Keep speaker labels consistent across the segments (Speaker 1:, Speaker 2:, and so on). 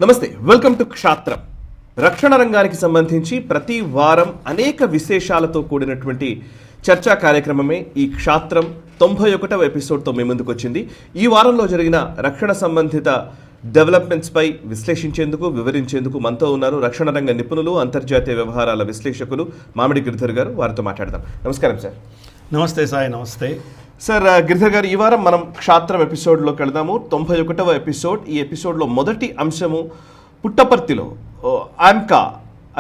Speaker 1: నమస్తే, welcome to క్షాత్రం. రక్షణ రంగానికి సంబంధించి ప్రతి వారం అనేక విశేషాలతో కూడినటువంటి చర్చా కార్యక్రమమే ఈ క్షాత్రం 91వ ఎపిసోడ్తో మీ ముందుకు వచ్చింది. ఈ వారంలో జరిగిన రక్షణ సంబంధిత డెవలప్మెంట్స్ పై విశ్లేషించేందుకు, వివరించేందుకు మనతో ఉన్నారు రక్షణ రంగ నిపుణులు, అంతర్జాతీయ వ్యవహారాల విశ్లేషకులు మామిడి గిరిధర్ గారు. వారితో మాట్లాడదాం. నమస్కారం సార్.
Speaker 2: నమస్తే సాయి. నమస్తే
Speaker 1: సార్. గిరిధర్ గారు, ఈ వారం మనం క్షాత్రం ఎపిసోడ్లోకి వెళదాము. 91వ ఎపిసోడ్. ఈ ఎపిసోడ్లో మొదటి అంశము పుట్టపర్తిలో ఆమ్కా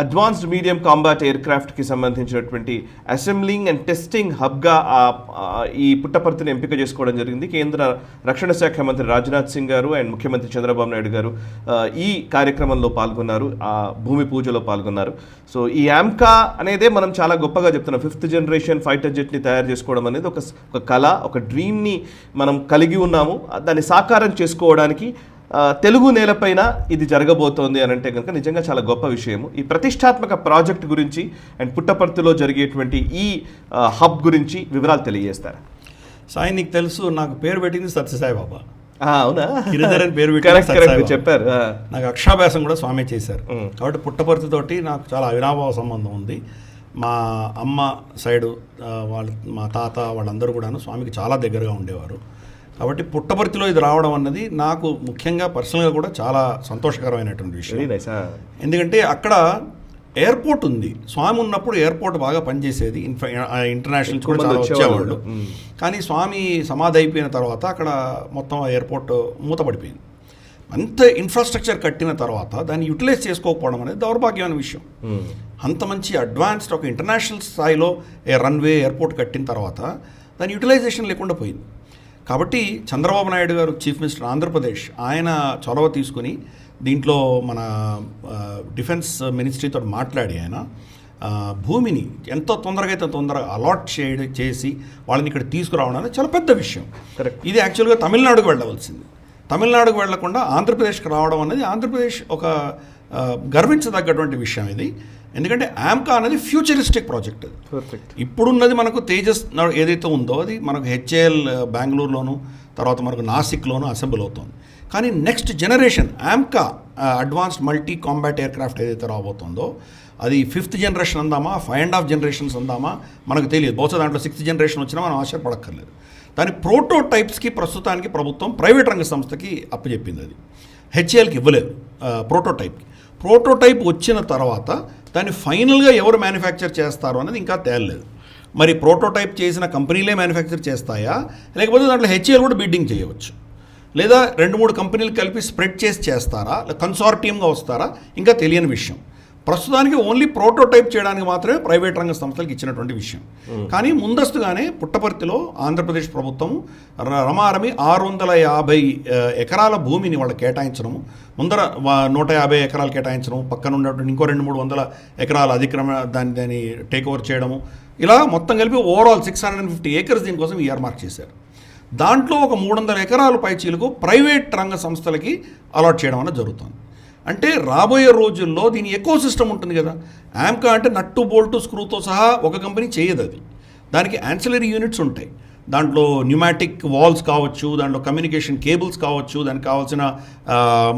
Speaker 1: అడ్వాన్స్డ్ మీడియం కాంబాట్ ఎయిర్ క్రాఫ్ట్కి సంబంధించినటువంటి అసెంబ్లింగ్ అండ్ టెస్టింగ్ హబ్గా ఈ పుట్టపర్తిని ఎంపిక చేసుకోవడం జరిగింది. కేంద్ర రక్షణ శాఖ మంత్రి రాజ్నాథ్ సింగ్ గారు అండ్ ముఖ్యమంత్రి చంద్రబాబు నాయుడు గారు ఈ కార్యక్రమంలో పాల్గొన్నారు, ఆ భూమి పూజలో పాల్గొన్నారు. సో ఈ ఆమ్కా అనేదే మనం చాలా గొప్పగా చెప్తున్నాం. 5th జనరేషన్ ఫైటర్ జెట్ని తయారు చేసుకోవడం అనేది ఒక కళ, ఒక డ్రీమ్ని మనం కలిగి ఉన్నాము. దాన్ని సాకారం చేసుకోవడానికి తెలుగు నేలపైన ఇది జరగబోతోంది అని అంటే కనుక నిజంగా చాలా గొప్ప విషయము. ఈ ప్రతిష్టాత్మక ప్రాజెక్ట్ గురించి అండ్ పుట్టపర్తిలో జరిగేటువంటి ఈ హబ్ గురించి వివరాలు తెలియజేస్తారా?
Speaker 2: సాయి, నీకు తెలుసు నాకు పేరు పెట్టింది సత్యసాయి బాబా.
Speaker 1: అవునా?
Speaker 2: గిరిధర్ అని పేరు పెట్టి
Speaker 1: చెప్పారు.
Speaker 2: నాకు అక్షరాభ్యాసం కూడా స్వామి చేశారు. కాబట్టి పుట్టపర్తితోటి నాకు చాలా అవినాభావ సంబంధం ఉంది. మా అమ్మ సైడు మా తాత వాళ్ళందరూ కూడాను స్వామికి చాలా దగ్గరగా ఉండేవారు. కాబట్టి పుట్టపర్తిలో ఇది రావడం అన్నది నాకు ముఖ్యంగా పర్సనల్గా కూడా చాలా సంతోషకరమైనటువంటి విషయం. ఎందుకంటే అక్కడ ఎయిర్పోర్ట్ ఉంది. స్వామి ఉన్నప్పుడు ఎయిర్పోర్ట్ బాగా పనిచేసేది, ఇంటర్నేషనల్ కూడా చాలా వచ్చేవాళ్ళు. కానీ స్వామి సమాధి అయిపోయిన తర్వాత అక్కడ మొత్తం ఎయిర్పోర్ట్ మూతపడిపోయింది. అంత ఇన్ఫ్రాస్ట్రక్చర్ కట్టిన తర్వాత దాన్ని యూటిలైజ్ చేసుకోకపోవడం అనేది దౌర్భాగ్యమైన విషయం. అంత మంచి అడ్వాన్స్డ్ ఒక ఇంటర్నేషనల్ స్థాయిలో రన్వే ఎయిర్పోర్ట్ కట్టిన తర్వాత దాని యూటిలైజేషన్ లేకుండా పోయింది. కాబట్టి చంద్రబాబు నాయుడు గారు చీఫ్ మినిస్టర్ ఆంధ్రప్రదేశ్, ఆయన చొరవ తీసుకుని దీంట్లో మన డిఫెన్స్ మినిస్ట్రీతో మాట్లాడి ఆయన భూమిని ఎంతో తొందరగా అయితే తొందరగా అలాట్ చేసి వాళ్ళని ఇక్కడ తీసుకురావడం అనేది చాలా పెద్ద విషయం. ఇది యాక్చువల్గా తమిళనాడుకు వెళ్ళవలసింది. తమిళనాడుకు వెళ్లకుండా ఆంధ్రప్రదేశ్కి రావడం అనేది ఆంధ్రప్రదేశ్ ఒక గర్వించదగ్గటువంటి విషయం ఇది. ఎందుకంటే ఆమ్కా అనేది ఫ్యూచరిస్టిక్ ప్రాజెక్ట్. ఇప్పుడున్నది మనకు తేజస్ ఏదైతే ఉందో అది మనకు హెచ్ఏఎల్ బెంగళూరులోను, తర్వాత మనకు నాసిక్లోను అసెంబ్లీ అవుతుంది. కానీ next generation AMCA advanced multi combat aircraft ఏదైతే రాబోతుందో అది 5th జనరేషన్ అందామా, 5.5 జనరేషన్స్ అందామా మనకు తెలియదు. బహుశా దాంట్లో 6th జనరేషన్ వచ్చినా మనం ఆశ్చర్యపడక్కర్లేదు. దాని ప్రోటోటైప్స్కి ప్రస్తుతానికి ప్రభుత్వం ప్రైవేట్ రంగ సంస్థకి అప్పచెప్పింది. అది హెచ్ఏఎల్కి ఇవ్వలేదు. ప్రోటోటైప్ వచ్చిన తర్వాత దాన్ని ఫైనల్గా ఎవరు మ్యానుఫ్యాక్చర్ చేస్తారు అనేది ఇంకా తేలలేదు. మరి ప్రోటోటైప్ చేసిన కంపెనీలే మ్యానుఫ్యాక్చర్ చేస్తాయా, లేకపోతే దాంట్లో హెచ్ఏఎల్ కూడా బిడ్డింగ్ చేయవచ్చు, లేదా 2-3 కంపెనీలు కలిపి స్ప్రెడ్ చేస్తారా, కన్సార్టియంగా వస్తారా, ఇంకా తెలియని విషయం. ప్రస్తుతానికి ఓన్లీ ప్రోటోటైప్ చేయడానికి మాత్రమే ప్రైవేట్ రంగ సంస్థలకు ఇచ్చినటువంటి విషయం. కానీ ముందస్తుగానే పుట్టపర్తిలో ఆంధ్రప్రదేశ్ ప్రభుత్వం రమారమి 650 ఎకరాల భూమిని వాళ్ళు కేటాయించడము, ముందర 150 ఎకరాలు కేటాయించడం, పక్కన ఉన్నటువంటి ఇంకో 200-300 ఎకరాల అధిక్రమణ దాన్ని టేక్ ఓవర్ చేయడము, ఇలా మొత్తం కలిపి ఓవరాల్ 650 ఏకర్స్ దీనికోసం ఇయర్మార్క్ చేశారు. దాంట్లో ఒక 300 ఎకరాల పైచీలకు ప్రైవేట్ రంగ సంస్థలకి అలాట్ చేయడం అనేది జరుగుతుంది. అంటే రాబోయే రోజుల్లో దీని ఎకో సిస్టమ్ ఉంటుంది కదా. ఆమ్కా అంటే నట్టు బోల్టు స్క్రూతో సహా ఒక కంపెనీ చేయదు. అది దానికి యాన్సిలరీ యూనిట్స్ ఉంటాయి. దాంట్లో న్యూమాటిక్ వాల్స్ కావచ్చు, దాంట్లో కమ్యూనికేషన్ కేబుల్స్ కావచ్చు, దానికి కావాల్సిన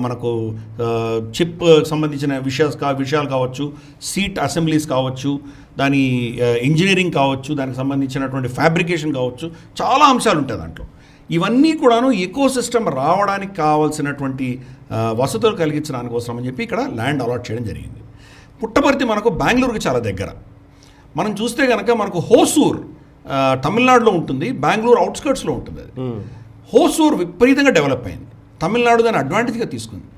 Speaker 2: మనకు చిప్ సంబంధించిన విషయాలు కావచ్చు, సీట్ అసెంబ్లీస్ కావచ్చు, దాని ఇంజనీరింగ్ కావచ్చు, దానికి సంబంధించినటువంటి ఫ్యాబ్రికేషన్ కావచ్చు, చాలా అంశాలు ఉంటాయి దాంట్లో. ఇవన్నీ కూడాను ఎకో సిస్టమ్ రావడానికి కావాల్సినటువంటి వసతులు కలిగించడానికి కోసం అని చెప్పి ఇక్కడ ల్యాండ్ అలాట్ చేయడం జరిగింది. పుట్టపర్తి మనకు బెంగళూరుకి చాలా దగ్గర. మనం చూస్తే కనుక మనకు హోసూర్ తమిళనాడులో ఉంటుంది, బెంగళూరు అవుట్స్కర్ట్స్లో ఉంటుంది. అది హోసూర్ విపరీతంగా డెవలప్ అయింది. తమిళనాడు దాన్ని అడ్వాంటేజ్గా తీసుకుంది.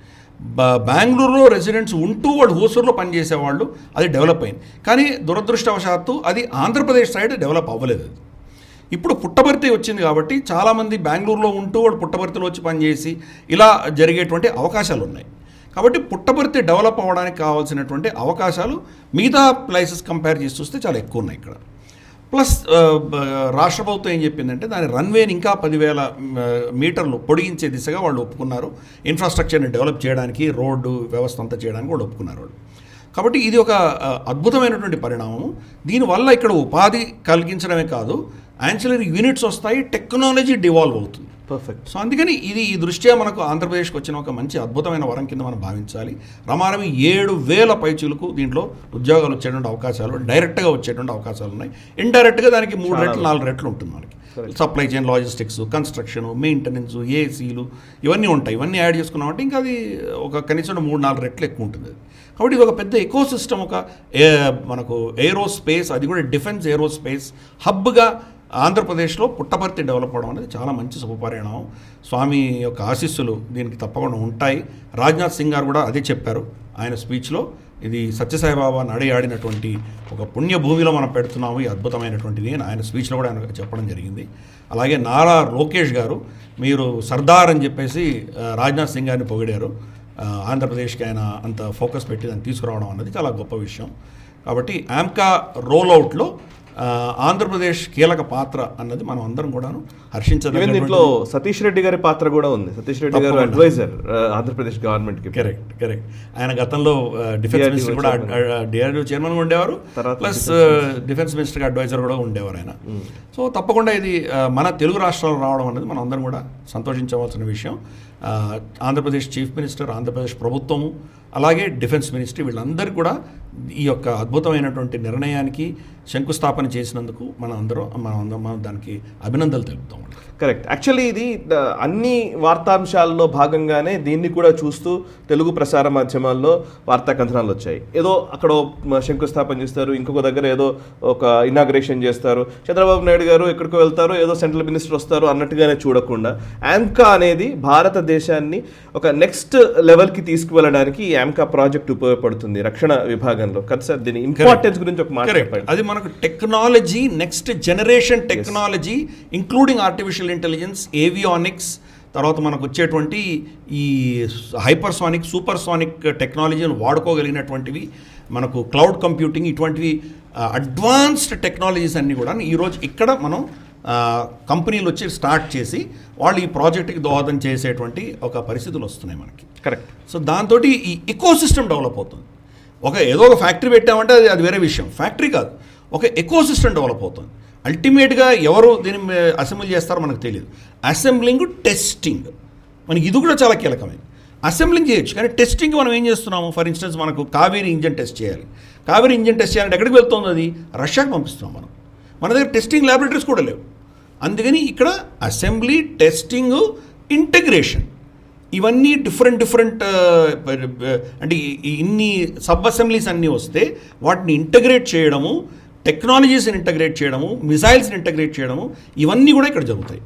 Speaker 2: బెంగళూరులో రెసిడెంట్స్ ఉంటూ వాళ్ళు హోసూర్లో పనిచేసేవాళ్ళు, అది డెవలప్ అయింది. కానీ దురదృష్టవశాత్తు అది ఆంధ్రప్రదేశ్ సైడ్ డెవలప్ అవ్వలేదు. అది ఇప్పుడు పుట్టపర్తి వచ్చింది కాబట్టి చాలామంది బెంగళూరులో ఉంటూ వాడు పుట్టపర్తిలో వచ్చి పనిచేసి ఇలా జరిగేటువంటి అవకాశాలు ఉన్నాయి. కాబట్టి పుట్టపర్తి డెవలప్ అవ్వడానికి కావాల్సినటువంటి అవకాశాలు మిగతా ప్లేసెస్ కంపేర్ చేసి చూస్తే చాలా ఎక్కువ ఉన్నాయి ఇక్కడ. ప్లస్ రాష్ట్ర ప్రభుత్వం ఏం చెప్పిందంటే దాని రన్వేని ఇంకా 10,000 మీటర్లు పొడిగించే దిశగా వాళ్ళు ఒప్పుకున్నారు. ఇన్ఫ్రాస్ట్రక్చర్ని డెవలప్ చేయడానికి, రోడ్డు వ్యవస్థ అంతా చేయడానికి వాళ్ళు ఒప్పుకున్నారు వాళ్ళు. కాబట్టి ఇది ఒక అద్భుతమైనటువంటి పరిణామము. దీనివల్ల ఇక్కడ ఉపాధి కలిగించడమే కాదు, యాన్సిలరీ యూనిట్స్ వస్తాయి, టెక్నాలజీ డివాల్వ్ అవుతుంది.
Speaker 1: పర్ఫెక్ట్.
Speaker 2: సో అందుకని ఈ దృష్ట్యా మనకు ఆంధ్రప్రదేశ్కి వచ్చిన ఒక మంచి అద్భుతమైన వరం కింద మనం భావించాలి. రమారమి 7,000 పైచీలకు దీంట్లో ఉద్యోగాలు వచ్చేటువంటి అవకాశాలు, డైరెక్ట్గా వచ్చేటువంటి అవకాశాలు ఉన్నాయి. ఇండైరెక్ట్గా దానికి 3 రెట్లు 4 రెట్లు ఉంటుంది మనకి. Supply chain, logistics, construction, maintenance, ఏసీలు ఇవన్నీ ఉంటాయి. ఇవన్నీ యాడ్ చేసుకున్నామంటే ఇంకా అది ఒక కనీసం 3-4 రెట్లు ఎక్కువ ఉంటుంది. కాబట్టి ఇది ఒక పెద్ద ఎకో సిస్టమ్, ఒక మనకు ఏరోస్పేస్, అది కూడా డిఫెన్స్ ఏరోస్పేస్ హబ్గా ఆంధ్రప్రదేశ్లో పుట్టపర్తి డెవలప్ అవడం అనేది చాలా మంచి శుభపరిణామం. స్వామి యొక్క ఆశీస్సులు దీనికి తప్పకుండా ఉంటాయి. రాజ్నాథ్ సింగ్ గారు కూడా అదే చెప్పారు ఆయన స్పీచ్లో. ఇది సత్యసాయిబాబా నడియాడినటువంటి ఒక పుణ్యభూమిలో మనం పెడుతున్నాము ఈ అద్భుతమైనటువంటిది అని ఆయన స్పీచ్లో కూడా ఆయన చెప్పడం జరిగింది. అలాగే నారా లోకేష్ గారు మీరు సర్దార్ అని చెప్పేసి రాజ్నాథ్ సింగ్ గారిని పొగిడారు. ఆంధ్రప్రదేశ్కి ఆయన అంత ఫోకస్ పెట్టి దాన్ని తీసుకురావడం అన్నది చాలా గొప్ప విషయం. కాబట్టి ఆమ్కా రోల్అవుట్లో ఆంధ్రప్రదేశ్ కీలక పాత్ర అన్నది మనం అందరం కూడాను హర్షించదగ్గ.
Speaker 1: దీంట్లో సతీష్ రెడ్డి గారి పాత్ర కూడా ఉంది. సతీష్ రెడ్డి గారు అడ్వైజర్ ఆంధ్రప్రదేశ్ గవర్నమెంట్ కి.
Speaker 2: కరెక్ట్. ఆయన గతంలో డిఫెన్స్ మినిస్టర్ కూడా, డిఆర్డిఓ చైర్మన్ ఉండేవారు, ప్లస్ డిఫెన్స్ మినిస్టర్గా అడ్వైజర్ కూడా ఉండేవారు ఆయన. సో తప్పకుండా ఇది మన తెలుగు రాష్ట్రాలు రావడం అనేది మనం అందరం కూడా సంతోషించవలసిన విషయం. ఆంధ్రప్రదేశ్ చీఫ్ మినిస్టర్, ఆంధ్రప్రదేశ్ ప్రభుత్వము, అలాగే డిఫెన్స్ మినిస్ట్రీ వీళ్ళందరూ కూడా ఈ యొక్క అద్భుతమైనటువంటి నిర్ణయానికి శంకుస్థాపన చేసినందుకు మనం దానికి అభినందనలు తెలుపుతాం.
Speaker 1: కరెక్ట్. యాక్చువల్లీ ఇది అన్ని వార్తాంశాల్లో భాగంగానే దీన్ని కూడా చూస్తూ తెలుగు ప్రసార మాధ్యమాల్లో వార్తా కథనాలు వచ్చాయి. ఏదో అక్కడ శంకుస్థాపన చేస్తారు, ఇంకొక దగ్గర ఏదో ఒక ఇనాగ్రేషన్ చేస్తారు, చంద్రబాబు నాయుడు గారు ఎక్కడికో వెళ్తారు, ఏదో సెంట్రల్ మినిస్టర్ వస్తారు అన్నట్టుగానే చూడకుండా ఆమ్కా అనేది భారతదేశాన్ని ఒక నెక్స్ట్ లెవెల్కి తీసుకువెళ్ళడానికి ఈ ఆమ్కా ప్రాజెక్ట్ ఉపయోగపడుతుంది రక్షణ విభాగంలో. కదా సార్, దీని ఇంపార్టెన్స్ గురించి ఒక మాట చెప్పండి.
Speaker 2: అది మనకు technology, next generation technology, including artificial intelligence, avionics, తర్వాత మనకు వచ్చేటువంటి ఈ హైపర్సానిక్, సూపర్సానిక్ టెక్నాలజీని వాడుకోగలిగినటువంటివి, మనకు క్లౌడ్ కంప్యూటింగ్, ఇటువంటివి అడ్వాన్స్డ్ టెక్నాలజీస్ అన్నీ కూడా ఈరోజు ఇక్కడ మనం కంపెనీలు వచ్చి స్టార్ట్ చేసి వాళ్ళు ఈ ప్రాజెక్ట్కి దోహదం చేసేటువంటి ఒక పరిస్థితులు వస్తున్నాయి మనకి.
Speaker 1: కరెక్ట్.
Speaker 2: సో దాంతో ఈ ఎకో సిస్టమ్ డెవలప్ అవుతుంది. ఏదో ఒక ఫ్యాక్టరీ పెట్టామంటే అది వేరే విషయం, ఫ్యాక్టరీ కాదు, ఒక ఎకో సిస్టమ్ డెవలప్ అవుతుంది. అల్టిమేట్గా ఎవరు దీన్ని అసెంబ్లీ చేస్తారో మనకు తెలియదు. అసెంబ్లింగ్, టెస్టింగ్, మనకి ఇది కూడా చాలా కీలకమైనది. అసెంబ్లింగ్ చేయొచ్చు, కానీ టెస్టింగ్ మనం ఏం చేస్తున్నాము? ఫర్ ఇన్స్టెన్స్ మనకు కావేరీ ఇంజన్ టెస్ట్ చేయాలి. కావేరీ ఇంజన్ టెస్ట్ చేయాలంటే ఎక్కడికి వెళ్తుంది? అది రష్యాకి పంపిస్తున్నాం మనం. మన దగ్గర టెస్టింగ్ ల్యాబొరేటరీస్ కూడా లేవు. అందుకని ఇక్కడ అసెంబ్లీ, టెస్టింగ్, ఇంటిగ్రేషన్, ఇవన్నీ డిఫరెంట్ అంటే ఇన్ని సబ్ అసెంబ్లీస్ అన్నీ వస్తే వాటిని ఇంటగ్రేట్ చేయడము, టెక్నాలజీస్ని ఇంటగ్రేట్ చేయడము, మిసైల్స్ని ఇంటగ్రేట్ చేయడము, ఇవన్నీ కూడా ఇక్కడ జరుగుతాయి.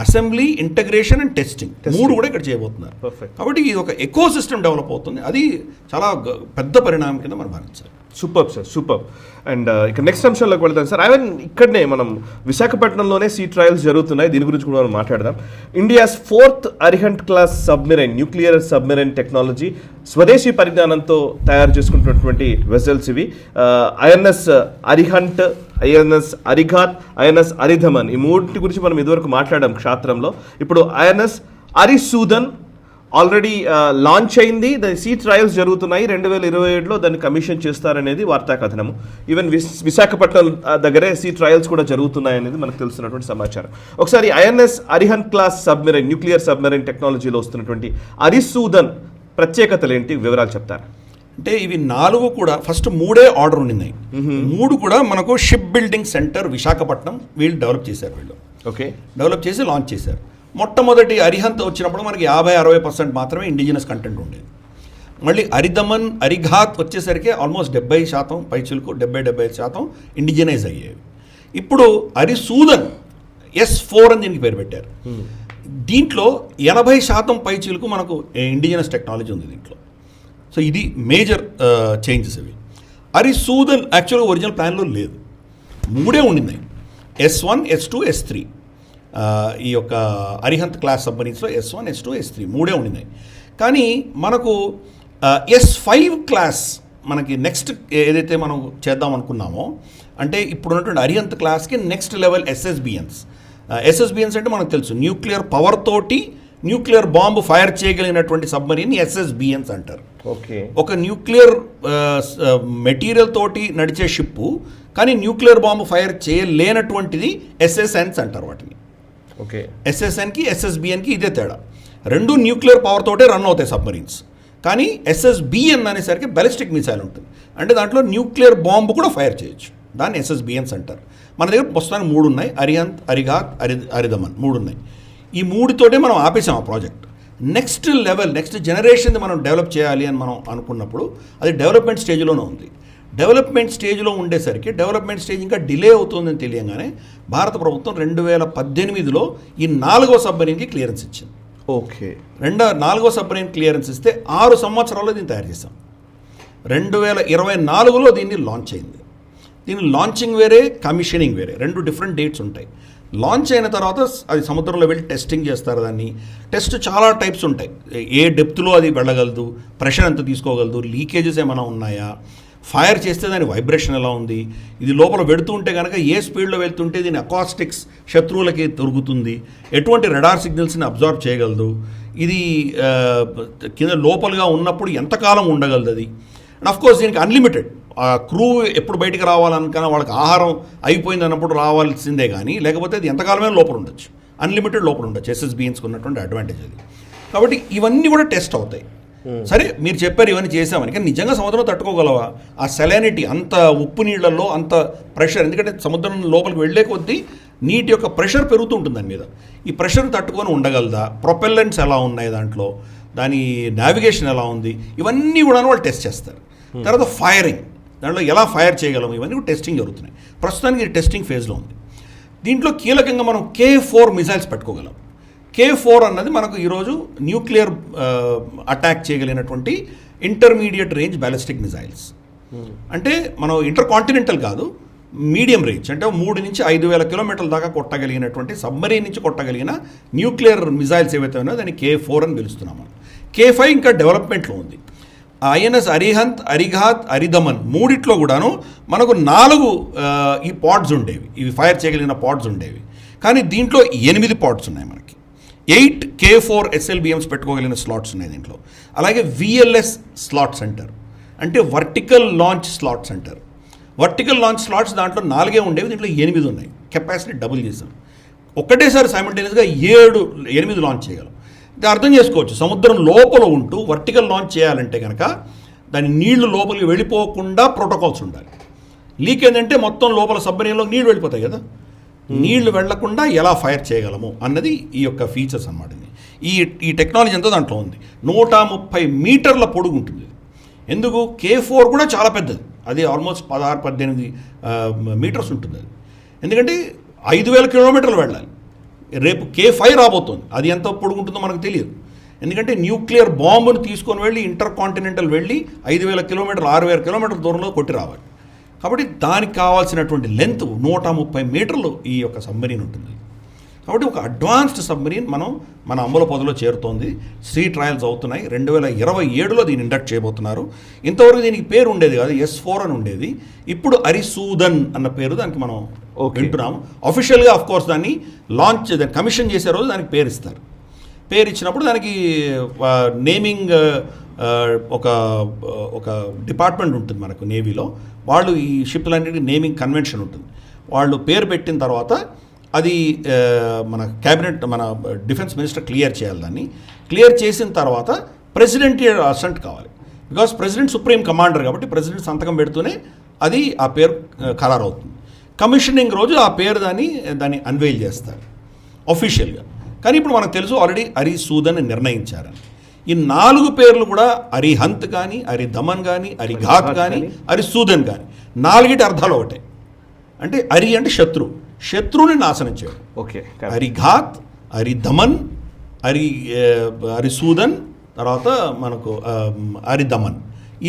Speaker 2: అసెంబ్లీ, ఇంటగ్రేషన్ అండ్ టెస్టింగ్ 3 కూడా ఇక్కడ చేయబోతున్నారు. కాబట్టి ఇది ఒక ఎకో సిస్టమ్ డెవలప్ అవుతుంది. అది చాలా పెద్ద పరిణామం కింద మనం భావించాలి.
Speaker 1: Super sir, super. అండ్ ఇక నెక్స్ట్ అంశంలోకి వెళ్తాం సార్. ఐవన్ ఇక్కడనే మనం విశాఖపట్నంలోనే సీ ట్రయల్స్ జరుగుతున్నాయి, దీని గురించి కూడా మనం మాట్లాడదాం. India's 4th Arihant class submarine, nuclear submarine technology, స్వదేశీ పరిజ్ఞానంతో తయారు చేసుకున్నటువంటి వెజల్స్ ఇవి. INS Arihant, INS Arighat, INS Aridhaman, ఈ 3 గురించి మనం ఇదివరకు మాట్లాడాం క్షాత్రంలో. ఇప్పుడు ఐఎన్ఎస్ అరిసూదన్ ఆల్రెడీ లాంచ్ అయింది. దాని సీ ట్రయల్స్ జరుగుతున్నాయి. 2027లో దాన్ని కమిషన్ చేస్తారనేది వార్తా కథనము. ఈవెన్ విశాఖపట్నం దగ్గరే సీ ట్రయల్స్ కూడా జరుగుతున్నాయనేది మనకు తెలుస్తున్నటువంటి సమాచారం. ఒకసారి INS Arihant class submarine, nuclear submarine టెక్నాలజీలో వస్తున్నటువంటి అరిసూదన్ ప్రత్యేకతలు ఏంటి, వివరాలు చెప్తారా?
Speaker 2: అంటే ఇవి 4 కూడా ఫస్ట్ 3 ఆర్డర్ ఉన్నాయి. 3 కూడా మనకు షిప్ బిల్డింగ్ సెంటర్ విశాఖపట్నం వీళ్ళు డెవలప్ చేశారు.
Speaker 1: ఓకే,
Speaker 2: డెవలప్ చేసి లాంచ్ చేశారు. మొట్టమొదటి అరిహంత్ వచ్చినప్పుడు మనకి 50-60% మాత్రమే ఇండిజినస్ కంటెంట్ ఉండేది. మళ్ళీ అరిధమన్, అరిఘాత్ వచ్చేసరికి ఆల్మోస్ట్ 70% పైచులకు 70-75% ఇండిజినైజ్ అయ్యేవి. ఇప్పుడు అరిసూదన్ S4 అని దీనికి పేరు పెట్టారు. దీంట్లో 80% పైచులకు మనకు ఇండిజినస్ టెక్నాలజీ ఉంది దీంట్లో. సో ఇది మేజర్ చేంజెస్ ఇవి. అరిసూదన్ యాక్చువల్గా ఒరిజినల్ ప్లాన్లో లేదు, 3 ఉండినాయి, S1, S2, S3. ఈ యొక్క Arihant class సబ్మరీన్స్లో S1, S2, S3 3 ఉండినాయి. కానీ మనకు S5 క్లాస్ మనకి నెక్స్ట్ ఏదైతే మనం చేద్దాం అనుకున్నామో, అంటే ఇప్పుడున్నటువంటి అరిహంత్ క్లాస్కి నెక్స్ట్ లెవెల్ SSBNs. SSBNs అంటే మనకు తెలుసు, న్యూక్లియర్ పవర్ తోటి న్యూక్లియర్ బాంబు ఫైర్ చేయగలిగినటువంటి సబ్మరీన్ SSBNs అంటారు.
Speaker 1: ఓకే,
Speaker 2: ఒక న్యూక్లియర్ మెటీరియల్ తోటి నడిచే షిప్పు, కానీ న్యూక్లియర్ బాంబు ఫైర్ చేయలేనటువంటిది SSNs అంటారు వాటిని.
Speaker 1: ఓకే.
Speaker 2: SSNకి SSBNకి ఇదే తేడా. రెండు న్యూక్లియర్ పవర్ తోటే రన్ అవుతాయి సబ్మరీన్స్. కానీ SSBN అనేసరికి బ్యాలిస్టిక్ మిసైల్ ఉంటుంది, అంటే దాంట్లో న్యూక్లియర్ బాంబు కూడా ఫైర్ చేయొచ్చు. దాన్ని SSBNs అంటారు. మన దగ్గర ప్రస్తుతానికి 3 ఉన్నాయి, అరిహంత్, అరిఘాత్, అరిదమన్ 3 ఉన్నాయి. ఈ 3తోటే మనం ఆపేసాం ఆ project. Next level, next generation మనం డెవలప్ చేయాలి అని మనం అనుకున్నప్పుడు అది డెవలప్మెంట్ స్టేజ్లోనే ఉంది. డెవలప్మెంట్ స్టేజ్లో ఉండేసరికి డెవలప్మెంట్ స్టేజ్ ఇంకా డిలే అవుతుందని తెలియగానే భారత ప్రభుత్వం 2018లో ఈ 4వ సబ్మరీన్కి క్లియరెన్స్ ఇచ్చింది.
Speaker 1: ఓకే.
Speaker 2: 4వ సబ్మరీన్ క్లియరెన్స్ ఇస్తే 6 సంవత్సరాల్లో దీన్ని తయారు చేసాం. 2024లో దీన్ని లాంచ్ అయింది. దీని లాంచింగ్ వేరే, కమిషనింగ్ వేరే, 2 డిఫరెంట్ డేట్స్ ఉంటాయి. లాంచ్ అయిన తర్వాత అది సముద్రంలో వెళ్ళి టెస్టింగ్ చేస్తారు. దాన్ని టెస్ట్ చాలా టైప్స్ ఉంటాయి. ఏ డెప్త్లో అది వెళ్ళగలదు, ప్రెషర్ ఎంత తీసుకోగలదు, లీకేజెస్ ఏమైనా ఉన్నాయా, ఫైర్ చేస్తే దాని వైబ్రేషన్ ఎలా ఉంది, ఇది లోపల వెడుతూ ఉంటే కనుక ఏ స్పీడ్లో వెళ్తుంటే దీని అకాస్టిక్స్ శత్రువులకి దొరుకుతుంది, ఎటువంటి రెడార్ సిగ్నల్స్ని అబ్జర్వ్ చేయగలదు, ఇది కింద లోపలగా ఉన్నప్పుడు ఎంతకాలం ఉండగలదు అది. అండ్ ఆఫ్కోర్స్ దీనికి అన్లిమిటెడ్ క్రూ ఎప్పుడు బయటికి రావాలనుకున్నా వాళ్ళకి ఆహారం అయిపోయింది అన్నప్పుడు రావాల్సిందే, కానీ లేకపోతే అది ఎంతకాలమైనా లోపల ఉండొచ్చు, అన్లిమిటెడ్ లోపల ఉండొచ్చు. SSBNస్కి ఉన్నటువంటి అడ్వాంటేజ్ అది. కాబట్టి ఇవన్నీ కూడా టెస్ట్ అవుతాయి. సరే మీరు చెప్పారు ఇవన్నీ చేసామని, కానీ నిజంగా సముద్రం తట్టుకోగలవా? ఆ సెలానిటీ, అంత ఉప్పు నీళ్లలో అంత ప్రెషర్, ఎందుకంటే సముద్రం లోపలికి వెళ్ళే కొద్దీ నీటి యొక్క ప్రెషర్ పెరుగుతూ ఉంటుంది దాని మీద. ఈ ప్రెషర్ తట్టుకొని ఉండగలదా, ప్రొపెల్లెంట్స్ ఎలా ఉన్నాయి దాంట్లో, దాని నావిగేషన్ ఎలా ఉంది, ఇవన్నీ కూడా వాళ్ళు టెస్ట్ చేస్తారు. తర్వాత ఫైరింగ్, దాంట్లో ఎలా ఫైర్ చేయగలము, ఇవన్నీ కూడా టెస్టింగ్ జరుగుతున్నాయి. ప్రస్తుతానికి ఇది టెస్టింగ్ ఫేజ్లో ఉంది. దీంట్లో కీలకంగా మనం K4 మిసైల్స్ పెట్టుకోగలం. K4 అన్నది మనకు ఈరోజు న్యూక్లియర్ అటాక్ చేయగలిగినటువంటి ఇంటర్మీడియట్ రేంజ్ బ్యాలిస్టిక్ మిసైల్స్. అంటే మనం ఇంటర్ కాంటినెంటల్ కాదు, మీడియం రేంజ్, అంటే 3 నుంచి 5,000 కిలోమీటర్ల దాకా కొట్టగలిగినటువంటి సబ్మరీన్ నుంచి కొట్టగలిగిన న్యూక్లియర్ మిసైల్స్ ఏవైతే ఉన్నాయో దాన్ని K4 అని పిలుస్తున్నాము. K5 ఇంకా డెవలప్మెంట్లో ఉంది. INS అరిహంత్, అరిఘాత్, అరిదమన్ 3 కూడాను మనకు 4 ఈ పాడ్స్ ఉండేవి, ఇవి ఫైర్ చేయగలిగిన పాడ్స్ ఉండేవి. కానీ దీంట్లో 8 పాడ్స్ ఉన్నాయి మనకి. 8 K4 SLBMs పెట్టుకోగలిగిన స్లాట్స్ ఉన్నాయి దీంట్లో. అలాగే VLS స్లాట్ సెంటర్, అంటే vertical launch slot centre. Vertical launch slots దాంట్లో 4 ఉండేవి, దీంట్లో 8 ఉన్నాయి. కెపాసిటీ డబుల్ చేసాం. ఒకటేసారి సైమల్టేనియస్గా 8 లాంచ్ చేయగలం. ఇది అర్థం చేసుకోవచ్చు. సముద్రం లోపల ఉంటూ వర్టికల్ లాంచ్ చేయాలంటే కనుక దాని నీళ్లు లోపలికి వెళ్ళిపోకుండా ప్రోటోకాల్స్ ఉండాలి. లీక్ ఏంటంటే మొత్తం లోపల సబ్మరీన్లో నీళ్లు వెళ్ళిపోతాయి కదా, నీళ్లు వెళ్లకుండా ఎలా ఫైర్ చేయగలము అన్నది ఈ యొక్క ఫీచర్స్ అన్నమాట. ఈ టెక్నాలజీ అంతా దాంట్లో ఉంది. 130 మీటర్ల పొడుగు ఉంటుంది. ఎందుకు? K4 కూడా చాలా పెద్దది, అది ఆల్మోస్ట్ 16-18 మీటర్స్ ఉంటుంది అది. ఎందుకంటే 5,000 కిలోమీటర్లు వెళ్ళాలి. రేపు K5 రాబోతుంది, అది ఎంత పొడుగుంటుందో మనకు తెలియదు. ఎందుకంటే న్యూక్లియర్ బాంబును తీసుకొని వెళ్ళి ఇంటర్ కాంటినెంటల్ వెళ్ళి 5,000 కిలోమీటర్లు 6,000 కిలోమీటర్ల దూరంలో కొట్టి రావాలి. కాబట్టి దానికి కావాల్సినటువంటి లెంత్ 130 మీటర్లు ఈ యొక్క సబ్మరీన్ ఉంటుంది. కాబట్టి ఒక అడ్వాన్స్డ్ సబ్మరీన్ మన అమల పొదలో చేరుతోంది. సీ ట్రయల్స్ అవుతున్నాయి. 2027లో దీన్ని ఇండక్ట్ చేయబోతున్నారు. ఇంతవరకు దీనికి పేరు ఉండేది కాదు, S4 అని ఉండేది. ఇప్పుడు అరిసూదన్ అన్న పేరు దానికి మనం వింటున్నాము. అఫీషియల్గా అఫ్కోర్స్ దాన్ని కమిషన్ చేసే రోజు దానికి పేరు ఇస్తారు. పేరు ఇచ్చినప్పుడు దానికి నేమింగ్ ఒక డిపార్ట్మెంట్ ఉంటుంది మనకు నేవీలో. వాళ్ళు ఈ షిప్లన్నిటికీ నేమింగ్ కన్వెన్షన్ ఉంటుంది. వాళ్ళు పేరు పెట్టిన తర్వాత అది మన క్యాబినెట్, మన డిఫెన్స్ మినిస్టర్ క్లియర్ చేయాలి. దాన్ని క్లియర్ చేసిన తర్వాత ప్రెసిడెంట్ అసెంట్ కావాలి. బికాస్ ప్రెసిడెంట్ సుప్రీం కమాండర్ కాబట్టి ప్రెసిడెంట్ సంతకం పెడుతూనే అది ఆ పేరు ఖరారు అవుతుంది. కమిషనింగ్ రోజు ఆ పేరు దాన్ని అన్వెయిల్ చేస్తారు అఫీషియల్గా. కానీ ఇప్పుడు మనకు తెలుసు ఆల్రెడీ అరిసూదన్ నిర్ణయించారని. ఈ 4 పేర్లు కూడా అరిహంత్ కానీ, అరిదమన్ కానీ, అరిఘాత్ కానీ, అరిసూదన్ కానీ 4 అర్థాలు ఒకటే. అంటే అరి అంటే శత్రువుని నాశనం చేయడం.
Speaker 1: ఓకే.
Speaker 2: అరిఘాత్, అరిదమన్, అరిసూదన్, తర్వాత మనకు అరిదమన్,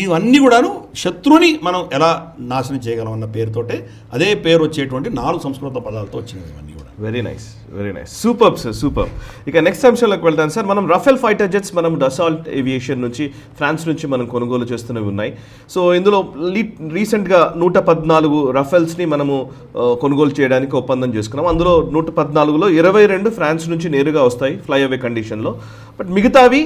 Speaker 2: ఇవన్నీ కూడాను శత్రువుని మనం ఎలా నాశనం చేయగలం అన్న పేరుతోటే అదే పేరు వచ్చేటువంటి 4 సంస్కృత పదాలతో వచ్చినవి ఇవన్నీ కూడా.
Speaker 1: Very nice, very nice, super sir, super. ఇక నెక్స్ట్ అంశంలోకి వెళ్తాను సార్. మనం రఫేల్ ఫైటర్ జెట్స్ మనం డసాల్ట్ ఏవియేషన్ నుంచి, ఫ్రాన్స్ నుంచి మనం కొనుగోలు చేస్తున్నవి ఉన్నాయి. సో ఇందులో రీసెంట్గా 114 రఫేల్స్ని మనము కొనుగోలు చేయడానికి ఒప్పందం చేసుకున్నాం. అందులో 114లో 22 ఫ్రాన్స్ నుంచి నేరుగా వస్తాయి ఫ్లై అవే కండిషన్లో. బట్ మిగతావి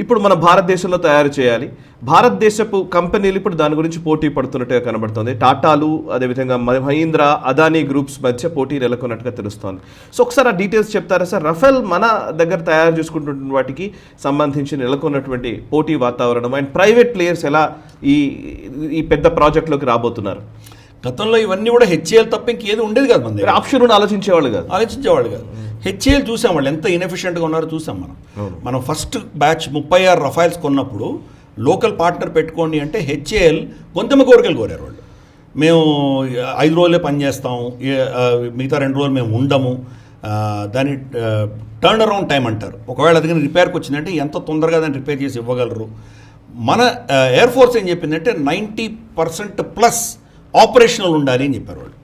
Speaker 1: ఇప్పుడు మన భారతదేశంలో తయారు చేయాలి. భారతదేశపు కంపెనీలు ఇప్పుడు దాని గురించి పోటీ పడుతున్నట్టుగా కనబడుతుంది. టాటాలు, అదేవిధంగా మహీంద్రా, అదానీ గ్రూప్స్ మధ్య పోటీ నెలకొన్నట్టుగా తెలుస్తోంది. సో ఒకసారి ఆ డీటెయిల్స్ చెప్తారా సార్? రఫేల్ మన దగ్గర తయారు చేసుకుంటున్న వాటికి సంబంధించి నెలకొన్నటువంటి పోటీ వాతావరణం అండ్ ప్రైవేట్ ప్లేయర్స్ ఎలా ఈ పెద్ద ప్రాజెక్టులోకి రాబోతున్నారు?
Speaker 2: గతంలో ఇవన్నీ కూడా హెచ్ఏఎల్ తప్ప ఇంకేది ఉండేది కాదు మన దగ్గర.
Speaker 1: ఆప్షన్ ఆలోచించేవాళ్ళు కాదు.
Speaker 2: హెచ్ఏఎల్ చూసాం, వాళ్ళు ఎంత ఇన్ఎఫిషియెంట్గా ఉన్నారో చూసాం. మనం ఫస్ట్ బ్యాచ్ 36 రఫైల్స్ కొన్నప్పుడు లోకల్ పార్ట్నర్ పెట్టుకోండి అంటే హెచ్ఏఎల్ కొంతమంది కోరికలు కోరారు వాళ్ళు. మేము 5 రోజులే పనిచేస్తాం, మిగతా 2 రోజులు మేము ఉండము, దాని టర్న్ అరౌండ్ టైం అంటారు. ఒకవేళ అది రిపేర్కి వచ్చిందంటే ఎంత తొందరగా దాన్ని రిపేర్ చేసి ఇవ్వగలరు. మన ఎయిర్ ఫోర్స్ ఏం చెప్పిందంటే 90% ఆపరేషనల్ ఉండాలి అని చెప్పారు వాళ్ళు.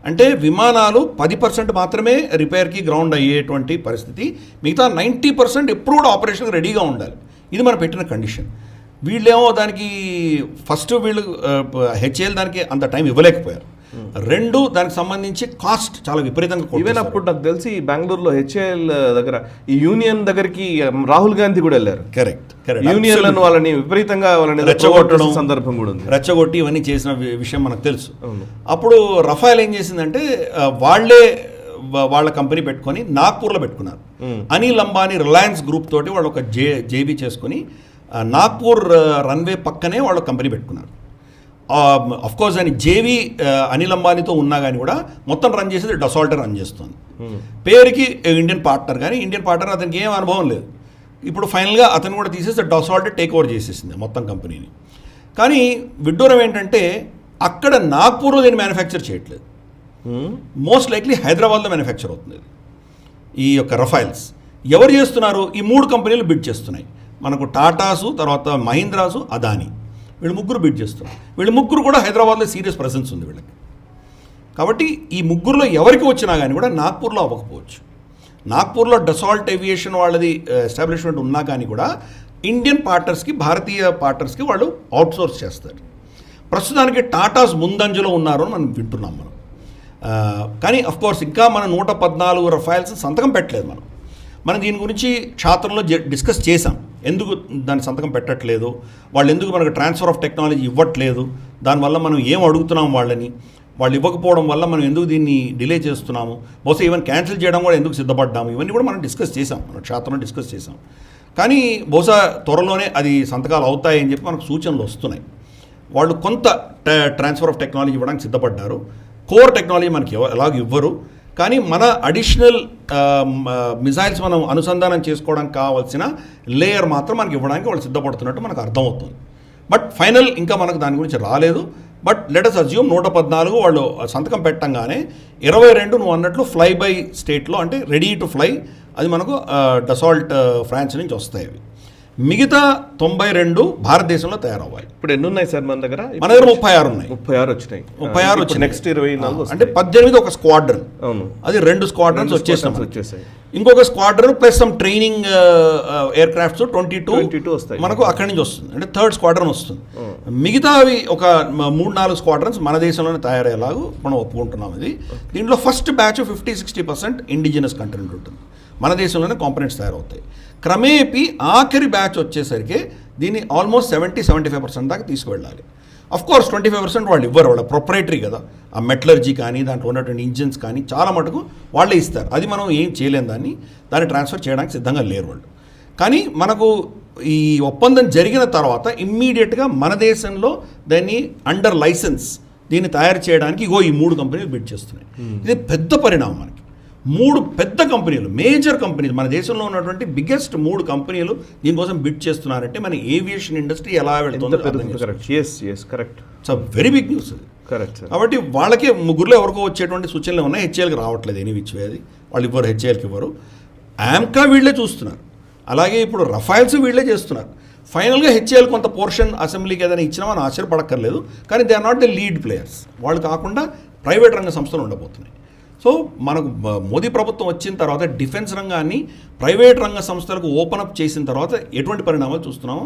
Speaker 2: అంటే విమానాలు 10% మాత్రమే రిపేర్కి గ్రౌండ్ అయ్యేటువంటి పరిస్థితి, మిగతా 90% ఎప్పుడు కూడా ఆపరేషన్ రెడీగా ఉండాలి. ఇది మనం పెట్టిన కండిషన్. వీళ్ళేమో దానికి ఫస్ట్ వీళ్ళు హెచ్ఏఎల్ దానికి అంత టైం ఇవ్వలేకపోయారు. 2 దానికి సంబంధించి కాస్ట్ చాలా విపరీతంగా.
Speaker 1: ఈవెన్ అప్పుడు నాకు తెలిసి బెంగళూరులో హెచ్ఏఎల్ దగ్గర ఈ యూనియన్ దగ్గరికి రాహుల్ గాంధీ కూడా వెళ్ళారు.
Speaker 2: కరెక్ట్.
Speaker 1: యూనియన్లను వాళ్ళని విపరీతంగా రెచ్చగొట్టడం సందర్భం కూడా ఉంది.
Speaker 2: రెచ్చగొట్టి ఇవన్నీ చేసిన విషయం మనకు తెలుసు. అప్పుడు రఫాయల్ ఏం చేసిందంటే వాళ్ళ కంపెనీ పెట్టుకొని నాగ్పూర్లో పెట్టుకున్నారు. అనిల్ అంబానీ రిలయన్స్ గ్రూప్ తోటి వాళ్ళు ఒక జేబీ చేసుకుని నాగ్పూర్ రన్వే పక్కనే వాళ్ళ కంపెనీ పెట్టుకున్నారు. అఫ్కోర్స్ అని జేవీ అనిల్ అంబానీతో ఉన్నా కానీ కూడా మొత్తం రన్ చేసేది డసాల్ట్ రన్ చేస్తుంది. పేరుకి ఇండియన్ పార్ట్నర్, కానీ ఇండియన్ పార్ట్నర్ అతనికి ఏం అనుభవం లేదు. ఇప్పుడు ఫైనల్గా అతను కూడా తీసేసి డసాల్ట్ టేక్ ఓవర్ చేసేసింది మొత్తం కంపెనీని. కానీ విడ్డూరం ఏంటంటే అక్కడ నాగ్పూర్లో దీన్ని మ్యానుఫ్యాక్చర్ చేయట్లేదు. మోస్ట్ లైక్లీ హైదరాబాద్లో మ్యానుఫ్యాక్చర్ అవుతుంది ఈ యొక్క రఫైల్స్. ఎవరు చేస్తున్నారు? ఈ 3 కంపెనీలు బిడ్ చేస్తున్నాయి. మనకు టాటాసు, తర్వాత మహీంద్రాసు, అదానీ, వీళ్ళు 3 బిడ్ చేస్తున్నారు. వీళ్ళు 3 కూడా హైదరాబాద్లో సీరియస్ ప్రెసెన్స్ ఉంది వీళ్ళకి. కాబట్టి ఈ 3లో ఎవరికి వచ్చినా కానీ కూడా నాగ్పూర్లో అవ్వకపోవచ్చు. నాగ్పూర్లో డసాల్ట్ ఏవియేషన్ వాళ్ళది ఎస్టాబ్లిష్మెంట్ ఉన్నా కానీ కూడా ఇండియన్ పార్ట్నర్స్కి, భారతీయ పార్ట్నర్స్కి వాళ్ళు అవుట్సోర్స్ చేస్తారు. ప్రస్తుతానికి టాటాస్ ముందంజలో ఉన్నారు అని మనం వింటున్నాం మనం. కానీ అఫ్కోర్స్ ఇంకా మనం 114 రఫైల్స్ సంతకం పెట్టలేదు. మనం దీని గురించి క్షాత్రంలో డిస్కస్ చేసాం. ఎందుకు దాని సంతకం పెట్టట్లేదు, వాళ్ళు ఎందుకు మనకు ట్రాన్స్ఫర్ ఆఫ్ టెక్నాలజీ ఇవ్వట్లేదు, దానివల్ల మనం ఏం అడుగుతున్నాం వాళ్ళని, వాళ్ళు ఇవ్వకపోవడం వల్ల మనం ఎందుకు దీన్ని డిలే చేస్తున్నాము, బహుశా ఈవెన్ క్యాన్సిల్ చేయడం కూడా ఎందుకు సిద్ధపడ్డాము, ఇవన్నీ కూడా మనం డిస్కస్ చేసాం, మన క్షేత్రంలో డిస్కస్ చేసాం. కానీ బహుశా త్వరలోనే అది సంతకాలు అవుతాయని చెప్పి మనకు సూచనలు వస్తున్నాయి. వాళ్ళు కొంత ట్రాన్స్ఫర్ ఆఫ్ టెక్నాలజీ ఇవ్వడానికి సిద్ధపడ్డారు. కోర్ టెక్నాలజీ మనకి ఎలాగ ఇవ్వరు, కానీ మన అడిషనల్ మిజైల్స్ మనం అనుసంధానం చేసుకోవడానికి కావాల్సిన లేయర్ మాత్రం మనకి ఇవ్వడానికి వాళ్ళు సిద్ధపడుతున్నట్టు మనకు అర్థమవుతుంది. బట్ ఫైనల్ ఇంకా మనకు దాని గురించి రాలేదు. బట్ లెటస్ అజ్యూమ్ 114 వాళ్ళు సంతకం పెట్టంగానే 22 నువ్వు అన్నట్లు ఫ్లై బై స్టేట్లో, అంటే రెడీ టు ఫ్లై, అది మనకు డసాల్ట్ ఫ్రాన్స్ నుంచి వస్తాయి. అవి మిగతా 92 భారతదేశంలో తయారవ్వాలి.
Speaker 1: ఇప్పుడు ఎన్ని ఉన్నాయి సార్ మన దగ్గర?
Speaker 2: 36 ఉన్నాయి.
Speaker 1: 36 వచ్చినాయి.
Speaker 2: 36 వచ్చి
Speaker 1: నెక్స్ట్ 24
Speaker 2: అంటే 18 ఒక స్క్వాడ్రన్.
Speaker 1: అవును,
Speaker 2: అది 2 స్క్వాడ్రన్స్ వచ్చేసాయి.
Speaker 1: ఇంకొక
Speaker 2: squadron plus some training air crafts 22
Speaker 1: వస్తాయి
Speaker 2: మనకు అక్కడి నుంచి వస్తుంది. అంటే 3rd స్క్వాడ్రన్ వస్తుంది. మిగతా అవి ఒక 3-4 స్క్వాడ్రన్స్ మన దేశంలోనే తయారయ్యేలాగా మనం ఒప్పుకుంటున్నాం. ఇది దీంట్లో ఫస్ట్ బ్యాచ్ 50-60% ఇండిజినస్ కంటెంట్ ఉంటుంది. మన దేశంలోనే కాంపోనెంట్స్ తయారవుతాయి. క్రమేపీ ఆఖరి బ్యాచ్ వచ్చేసరికి దీన్ని ఆల్మోస్ట్ 70-75% దాకా తీసుకువెళ్ళాలి. అఫ్కోర్స్ 25% వాళ్ళు ఇవ్వరు, వాళ్ళ ప్రొప్రైటరీ కదా. ఆ మెటలర్జీ కానీ దాంట్లో ఉన్నటువంటి ఇంజిన్స్ కానీ చాలా మటుకు వాళ్ళే ఇస్తారు. అది మనం ఏం చేయలేం, దాన్ని ట్రాన్స్ఫర్ చేయడానికి సిద్ధంగా లేరు వాళ్ళు. కానీ మనకు ఈ ఒప్పందం జరిగిన తర్వాత ఇమ్మీడియట్గా మన దేశంలో దాన్ని అండర్ లైసెన్స్ దీన్ని తయారు చేయడానికి ఈ 3 కంపెనీలు బిడ్ చేస్తున్నాయి. ఇది పెద్ద పరిణామం మనకి. 3 పెద్ద కంపెనీలు, మేజర్ కంపెనీలు, మన దేశంలో ఉన్నటువంటి బిగ్గెస్ట్ 3 కంపెనీలు దీనికోసం బిడ్ చేస్తున్నారంటే మన ఏవియేషన్ ఇండస్ట్రీ ఎలా వెళ్తుందో
Speaker 1: correct.
Speaker 2: So very big news అది.
Speaker 1: కరెక్ట్.
Speaker 2: కాబట్టి వాళ్ళకి 3లో ఎవరికో వచ్చేటువంటి సూచనలు ఉన్నాయి. హెచ్ఏఎల్కి రావట్లేదు, ఎనీ విచ్ వే అది వాళ్ళు ఇవ్వరు, హెచ్ఏఎల్కి ఇవ్వరు. ఆమ్కా వీళ్ళే చూస్తున్నారు, అలాగే ఇప్పుడు రఫైల్స్ వీళ్ళే చేస్తున్నారు. ఫైనల్గా హెచ్ఏఎల్ కొంత పోర్షన్ అసెంబ్లీకి ఏదైనా ఇచ్చినా మనం ఆశ్చర్యపడక్కర్లేదు. కానీ they are not the lead players. వాళ్ళు కాకుండా ప్రైవేట్ రంగ సంస్థలు ఉండబోతున్నాయి. సో మనకు మోదీ ప్రభుత్వం వచ్చిన తర్వాత డిఫెన్స్ రంగాన్ని ప్రైవేట్ రంగ సంస్థలకు ఓపెన్ అప్ చేసిన తర్వాత ఎటువంటి పరిణామాలు చూస్తున్నామో,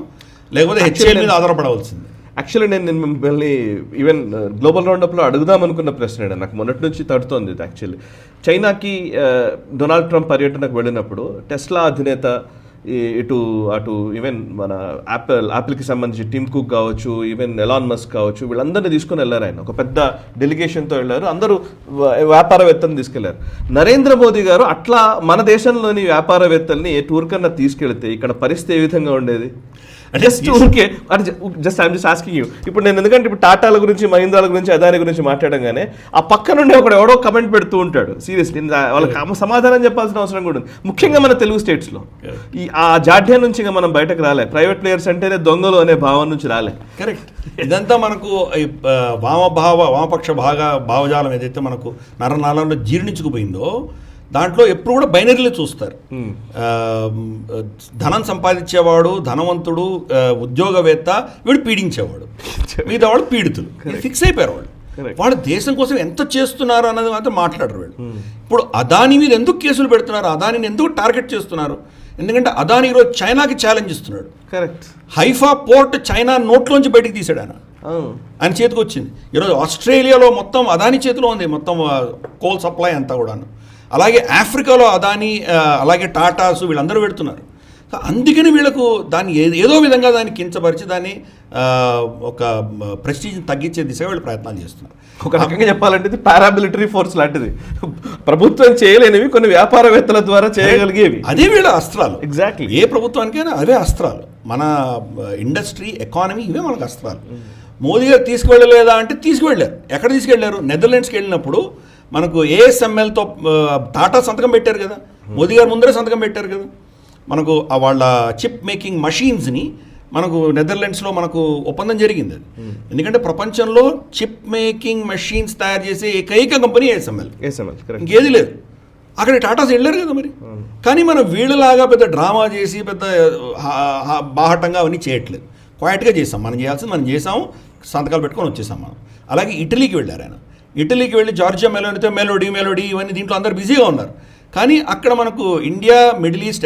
Speaker 2: లేకపోతే హెచ్ఏఎల్ మీద ఆధారపడవలసింది.
Speaker 1: యాక్చువల్లీ నేను మిమ్మల్ని ఈవెన్ గ్లోబల్ రౌండప్లో అడుగుదాం అనుకున్న ప్రశ్న నాకు మొన్నటి నుంచి తడుతోంది. యాక్చువల్లీ చైనాకి డొనాల్డ్ ట్రంప్ పర్యటనకు వెళ్ళినప్పుడు టెస్లా అధినేత ఇటు అటు ఈవెన్ మన యాపిల్కి సంబంధించి టిమ్ కుక్ కావచ్చు, ఈవెన్ ఎలాన్ మస్క్ కావచ్చు, వీళ్ళందరినీ తీసుకుని వెళ్ళారు. ఆయన ఒక పెద్ద డెలిగేషన్తో వెళ్ళారు, అందరూ వ్యాపారవేత్తలను తీసుకెళ్లారు. నరేంద్ర మోదీ గారు అట్లా మన దేశంలోని వ్యాపారవేత్తల్ని ఏ టూర్ కన్నా తీసుకెళ్తే ఇక్కడ పరిస్థితి ఏ విధంగా ఉండేది? Just I'm just asking you. ఇప్పుడు నేను ఎందుకంటే ఇప్పుడు టాటాల గురించి, మహీంద్రాల గురించి, అదాని గురించి మాట్లాడంగానే ఆ పక్క నుండి ఒకడు ఎవడో కమెంట్ పెడుతూ ఉంటాడు. సీరియస్లీ వాళ్ళకి సమాధానం చెప్పాల్సిన అవసరం కూడా ఉంది, ముఖ్యంగా మన తెలుగు స్టేట్స్లో. ఆ జాడ్యం నుంచి మనం బయటకు రాలే. ప్రైవేట్ ప్లేయర్స్ అంటేనే దొంగలు అనే భావం నుంచి రాలే.
Speaker 2: కరెక్ట్. ఇదంతా మనకు వామపక్ష భావజాలం ఏదైతే మనకు నరనాళంలో జీర్ణించుకుపోయిందో దాంట్లో ఎప్పుడు కూడా బైనరీలో చూస్తారు. ధనం సంపాదించేవాడు, ధనవంతుడు, ఉద్యోగవేత్త, వీడు పీడించేవాడు, మిగతా వాడు పీడితులు. ఫిక్స్ అయిపోయారు వాళ్ళు. వాళ్ళు దేశం కోసం ఎంత చేస్తున్నారు అన్నది మాత్రం మాట్లాడరు వీళ్ళు. ఇప్పుడు అదాని మీద ఎందుకు కేసులు పెడుతున్నారు, అదానిని ఎందుకు టార్గెట్ చేస్తున్నారు? ఎందుకంటే అదాని ఈరోజు చైనాకి ఛాలెంజ్ ఇస్తున్నాడు.
Speaker 1: కరెక్ట్.
Speaker 2: హైఫా పోర్ట్ చైనా నోట్లోంచి బయటికి తీసాడు ఆయన చేతికి వచ్చింది. ఈరోజు ఆస్ట్రేలియాలో మొత్తం అదాని చేతిలో ఉంది, మొత్తం కోల్ సప్లై అంతా కూడాను. అలాగే ఆఫ్రికాలో అదాని, అలాగే టాటాస్ వీళ్ళందరూ పెడుతున్నారు. అందుకని వీళ్ళకు దాన్ని ఏదో విధంగా దాన్ని కించపరిచి దాన్ని ఒక ప్రెస్టీజ్ని తగ్గించే దిశగా వీళ్ళు ప్రయత్నాలు చేస్తున్నారు.
Speaker 1: ఒక రకంగా చెప్పాలంటే ఇది పారామిలిటరీ ఫోర్స్ లాంటిది. ప్రభుత్వం చేయలేనివి కొన్ని వ్యాపారవేత్తల ద్వారా చేయగలిగేవి.
Speaker 2: అదే వీళ్ళ అస్త్రాలు.
Speaker 1: ఎగ్జాక్ట్లీ.
Speaker 2: ఏ ప్రభుత్వానికైనా అవే అస్త్రాలు. మన ఇండస్ట్రీ, ఎకానమీ, ఇవే మనకు అస్త్రాలు. మోదీ గారు తీసుకువెళ్ళలేదా అంటే తీసుకువెళ్ళారు. ఎక్కడ తీసుకెళ్లారు? నెదర్లాండ్స్కి వెళ్ళినప్పుడు మనకు ఏఎస్ఎంఎల్తో టాటా సంతకం పెట్టారు కదా, మోదీ గారు ముందరే సంతకం పెట్టారు కదా. మనకు వాళ్ళ చిప్ మేకింగ్ మషీన్స్ని మనకు నెదర్లాండ్స్లో మనకు ఒప్పందం జరిగింది. అది ఎందుకంటే ప్రపంచంలో చిప్ మేకింగ్ మెషిన్స్ తయారు చేసే ఏకైక కంపెనీ ఏఎస్ఎంఎల్. ఇంకేది లేదు. అక్కడ టాటాస్ వెళ్ళారు కదా మరి. కానీ మనం వీళ్ళలాగా పెద్ద డ్రామా చేసి పెద్ద బాహటంగా అవన్నీ చేయట్లేదు. క్వైట్గా చేసాం. మనం చేయాల్సింది మనం చేసాము, సంతకాలు పెట్టుకొని వచ్చేసాం మనం. అలాగే ఇటలీకి వెళ్ళారు ఆయన. ఇటలీకి వెళ్ళి జార్జియా మెలోడీ ఇవన్నీ దీంట్లో అందరు బిజీగా ఉన్నారు. కానీ అక్కడ మనకు India middle east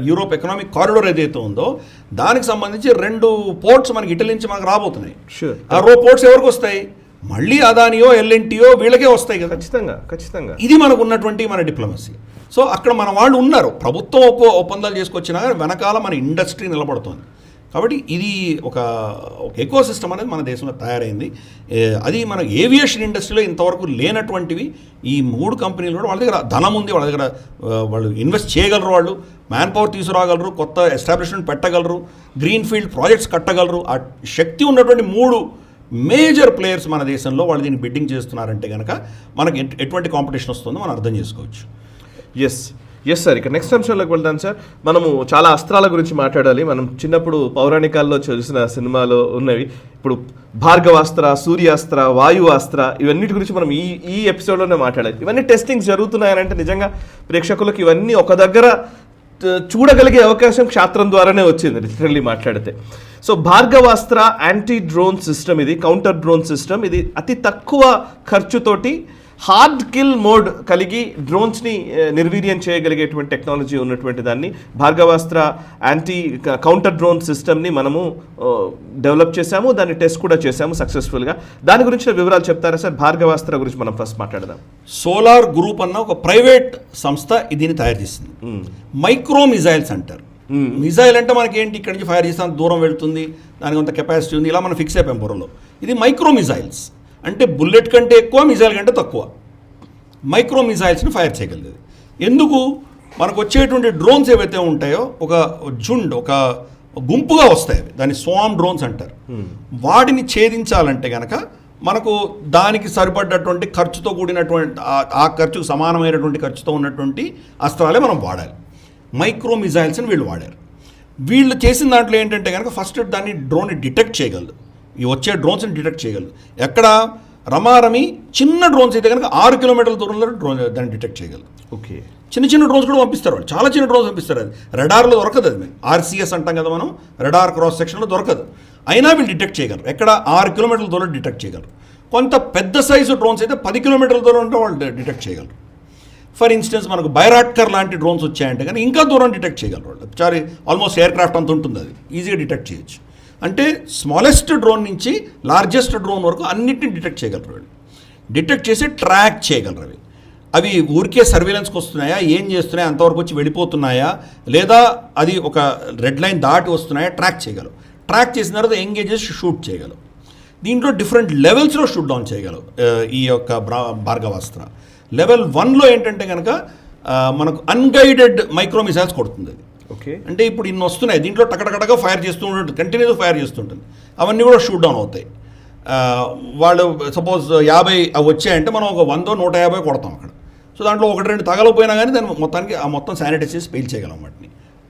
Speaker 2: Europe economic corridor ఏదైతే ఉందో దానికి సంబంధించి 2 పోర్ట్స్ మనకి ఇటలీ నుంచి మనకు రాబోతున్నాయి. ఆ పోర్ట్స్ ఎవరికి వస్తాయి? మళ్ళీ అదానియో, ఎల్ఎన్టీయో వీళ్ళకే వస్తాయి కదా.
Speaker 1: ఖచ్చితంగా.
Speaker 2: ఇది మనకు ఉన్నటువంటి మన డిప్లొమసీ. సో అక్కడ మన వాళ్ళు ఉన్నారు. ప్రభుత్వం ఒప్పందాలు చేసుకొచ్చినా కానీ వెనకాల మన ఇండస్ట్రీ నిలబడుతుంది. కాబట్టి ఇది ఒక ఎకో సిస్టమ్ అనేది మన దేశంలో తయారైంది. అది మన ఏవియేషన్ ఇండస్ట్రీలో ఇంతవరకు లేనటువంటివి ఈ 3 కంపెనీలు కూడా వాళ్ళ దగ్గర ధనం ఉంది, వాళ్ళ దగ్గర వాళ్ళు ఇన్వెస్ట్ చేయగలరు, వాళ్ళు మ్యాన్ పవర్ తీసుకురాగలరు, కొత్త ఎస్టాబ్లిష్మెంట్ పెట్టగలరు, గ్రీన్ ఫీల్డ్ ప్రాజెక్ట్స్ కట్టగలరు. ఆ శక్తి ఉన్నటువంటి 3 మేజర్ ప్లేయర్స్ మన దేశంలో వాళ్ళు దీన్ని బిడ్డింగ్ చేస్తున్నారంటే కనుక మనకి ఎటువంటి కాంపిటీషన్ వస్తుందో మనం అర్థం చేసుకోవచ్చు.
Speaker 1: Yes sir. ఇక నెక్స్ట్ అంశంలోకి వెళ్దాం సార్. మనము చాలా అస్త్రాల గురించి మాట్లాడాలి. మనం చిన్నప్పుడు పౌరాణికాల్లో చూసిన సినిమాలో ఉన్నవి. ఇప్పుడు భార్గవాస్త్ర, సూర్యాస్త్ర, వాయువాస్త్ర, ఇవన్నిటి గురించి మనం ఈ ఎపిసోడ్లోనే మాట్లాడాలి. ఇవన్నీ టెస్టింగ్స్ జరుగుతున్నాయనంటే నిజంగా ప్రేక్షకులకు ఇవన్నీ ఒక దగ్గర చూడగలిగే అవకాశం క్షాత్రం ద్వారానే వచ్చింది లిటరల్లీ మాట్లాడితే. So Bhargavastra anti drone system, ఇది కౌంటర్ డ్రోన్ సిస్టమ్. ఇది అతి తక్కువ ఖర్చుతోటి హార్డ్ కిల్ మోడ్ కలిగి డ్రోన్స్ని నిర్వీర్యం చేయగలిగేటువంటి టెక్నాలజీ ఉన్నటువంటి దాన్ని భార్గవాస్త్ర యాంటీ కౌంటర్ డ్రోన్ సిస్టమ్ని మనము డెవలప్ చేశాము, దాన్ని టెస్ట్ కూడా చేశాము సక్సెస్ఫుల్గా. దాని గురించి వివరాలు చెప్తారా సార్? భార్గవాస్త్ర గురించి మనం ఫస్ట్ మాట్లాడదాం.
Speaker 2: సోలార్ గ్రూప్ అన్న ఒక ప్రైవేట్ సంస్థ దీన్ని తయారు చేసింది. మైక్రో మిజైల్స్ అంటారు. మిజైల్ అంటే మనకి ఏంటి, ఇక్కడి నుంచి ఫైర్ చేస్తాం, దూరం వెళ్తుంది, దానికి కొంత కెపాసిటీ ఉంది, ఇలా మనం ఫిక్స్ అయిపోయాం బుర్రలో. ఇది మైక్రో మిజైల్స్ అంటే బుల్లెట్ కంటే ఎక్కువ, మిజైల్ కంటే తక్కువ మైక్రో మిజైల్స్ని ఫైర్ చేయగలిగేది. ఎందుకు? మనకు వచ్చేటువంటి డ్రోన్స్ ఏవైతే ఉంటాయో ఒక ఒక గుంపుగా వస్తాయి, దాన్ని స్వామ్ డ్రోన్స్ అంటారు. వాటిని ఛేదించాలంటే కనుక మనకు దానికి సరిపడ్డటువంటి ఖర్చుతో కూడినటువంటి ఆ ఖర్చుకు సమానమైనటువంటి ఖర్చుతో ఉన్నటువంటి అస్త్రాలే మనం వాడాలి. మైక్రో మిజైల్స్ని వీళ్ళు వాడారు. వీళ్ళు చేసిన దాంట్లో ఏంటంటే కనుక ఫస్ట్ దాన్ని డ్రోన్ని డిటెక్ట్ చేయగలదు, ఈ వచ్చే డ్రోన్స్ని డిటెక్ట్ చేయగలదు. ఎక్కడ రమారమి చిన్న డ్రోన్స్ అయితే కనుక 6 కిలోమీటర్ల దూరంలో దాన్ని డిటెక్ట్ చేయగలదు.
Speaker 1: ఓకే.
Speaker 2: చిన్న డ్రోన్స్ కూడా పంపిస్తారు వాళ్ళు, చాలా చిన్న డ్రోన్స్ పంపిస్తారు. అది రెడార్లో దొరకదు, అది ఆర్సీఎస్ అంటాం కదా మనం, రెడార్ క్రాస్ సెక్షన్లో దొరకదు. అయినా వీళ్ళు డిటెక్ట్ చేయగలరు. ఎక్కడ 6 కిలోమీటర్ల దూరం డిటెక్ట్ చేయగలరు. కొంత పెద్ద సైజు డ్రోన్స్ అయితే 10 కిలోమీటర్ల దూరం ఉంటే వాళ్ళు డిటెక్ట్ చేయగలరు. ఫర్ ఇన్స్టెన్స్ మనకు బైరాట్కర్ లాంటి డ్రోన్స్ వచ్చాయంటే కానీ ఇంకా దూరం డిటెక్ట్ చేయగలరు వాళ్ళు. చారి ఆల్మోస్ట్ ఎయిర్ క్రాఫ్ట్ అంత ఉంటుంది, అది ఈజీగా డిటెక్ట్ చేయొచ్చు. అంటే స్మాలెస్ట్ డ్రోన్ నుంచి లార్జెస్ట్ డ్రోన్ వరకు అన్నిటిని డిటెక్ట్ చేయగలరు వీళ్ళు. డిటెక్ట్ చేసి ట్రాక్ చేయగలరు అవి. అవి ఊరికే సర్వేలెన్స్కి వస్తున్నాయా, ఏం చేస్తున్నాయా, అంతవరకు వచ్చి వెళ్ళిపోతున్నాయా, లేదా అది ఒక రెడ్ లైన్ దాటి వస్తున్నాయా ట్రాక్ చేయగలవు. ట్రాక్ చేసిన తర్వాత ఎంగేజ్ చేసి షూట్ చేయగలవు. దీంట్లో డిఫరెంట్ లెవెల్స్లో షూట్ డౌన్ చేయగలవు ఈ యొక్క భార్గవాస్త్ర. లెవెల్ 1లో ఏంటంటే కనుక మనకు అన్గైడెడ్ మైక్రో మిసైల్స్ కొడుతుంది అది.
Speaker 1: ఓకే,
Speaker 2: అంటే ఇప్పుడు ఇన్ని వస్తున్నాయి, దీంట్లో టకటకటగా ఫైర్ చేస్తూ ఉంటుంది, కంటిన్యూస్ ఫైర్ చేస్తుంటుంది, అవన్నీ కూడా షూట్ డౌన్ అవుతాయి. వాళ్ళు సపోజ్ 50 అవి వచ్చాయంటే మనం ఒక 100, 150 కొడతాం అక్కడ. సో దాంట్లో 1-2 తగలపోయినా కానీ దాన్ని మొత్తానికి ఆ మొత్తం శానిటైజ్ చేసి పేల్ చేయగలం వాటిని.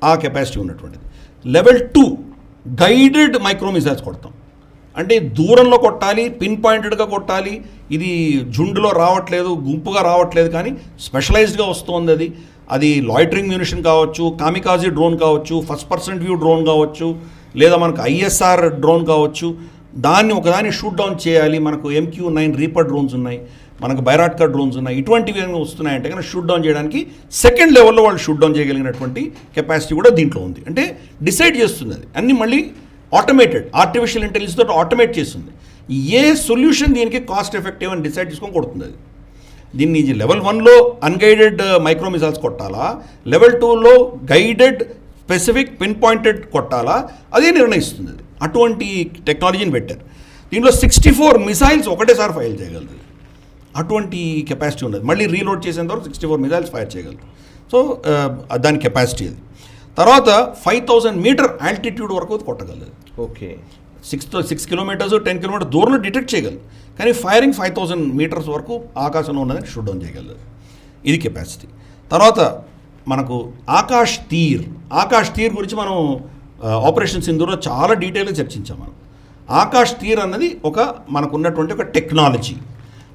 Speaker 2: ఆ కెపాసిటీ ఉన్నటువంటిది. లెవెల్ 2 గైడెడ్ మైక్రో మిసైల్స్ కొడతాం. అంటే దూరంలో కొట్టాలి, పిన్ పాయింటెడ్గా కొట్టాలి, ఇది జుండులో రావట్లేదు, గుంపుగా రావట్లేదు, కానీ స్పెషలైజ్డ్గా వస్తుంది. అది లాయిటరింగ్ మ్యూనిషన్ కావచ్చు, కామికాజీ డ్రోన్ కావచ్చు, ఫస్ట్ పర్సన్ వ్యూ డ్రోన్ కావచ్చు, లేదా మనకు ఐఎస్ఆర్ డ్రోన్ కావచ్చు. దాన్ని ఒకదాన్ని షూట్ డౌన్ చేయాలి. మనకు MQ-9 రీపర్ డ్రోన్స్ ఉన్నాయి, మనకు బైరాట్కర్ డ్రోన్స్ ఉన్నాయి. ఇటువంటివి వస్తున్నాయంటే కనుక షూట్ డౌన్ చేయడానికి సెకండ్ లెవెల్లో వాళ్ళు షూట్ డౌన్ చేయగలిగినటువంటి కెపాసిటీ కూడా దీంట్లో ఉంది. అంటే డిసైడ్ చేస్తుంది అది అన్నీ మళ్ళీ ఆటోమేటెడ్, ఆర్టిఫిషియల్ ఇంటెలిజెన్స్ తోటి ఆటోమేట్ చేస్తుంది. ఏ సొల్యూషన్ దీనికి కాస్ట్ ఎఫెక్టివ్ అని డిసైడ్ చేసుకొని కొడుతుంది అది. దీన్ని లెవెల్ 1లో అన్గైడెడ్ మైక్రో మిసైల్స్ కొట్టాలా, లెవెల్ 2లో గైడెడ్ స్పెసిఫిక్ పిన్ పాయింటెడ్ కొట్టాలా, అదే నిర్ణయిస్తుంది అది. అటువంటి టెక్నాలజీని పెట్టారు. దీంట్లో 64 మిసైల్స్ ఒకటేసారి ఫైర్ చేయగలదు. అటువంటి కెపాసిటీ ఉన్నది. మళ్ళీ రీలోడ్ చేసేంతవరకు 64 మిసైల్స్ ఫైర్ చేయగలరు. సో దాని కెపాసిటీ అది. తర్వాత 5000 మీటర్ ఆల్టిట్యూడ్ వరకు కొట్టగలదు.
Speaker 1: ఓకే,
Speaker 2: 6 కిలోమీటర్స్ 10 కిలోమీటర్ దూరంలో డిటెక్ట్ చేయగలదు. కానీ ఫైరింగ్ 5000 మీటర్స్ వరకు ఆకాశంలో ఉన్నదని షూట్ డౌన్ చేయగలదు. ఇది కెపాసిటీ. తర్వాత మనకు ఆకాష్ తీర్ గురించి మనం ఆపరేషన్ సింధూర్లో చాలా డీటెయిల్గా చర్చించాం. మనం ఆకాష్ తీర్ అన్నది మనకు ఉన్నటువంటి ఒక టెక్నాలజీ.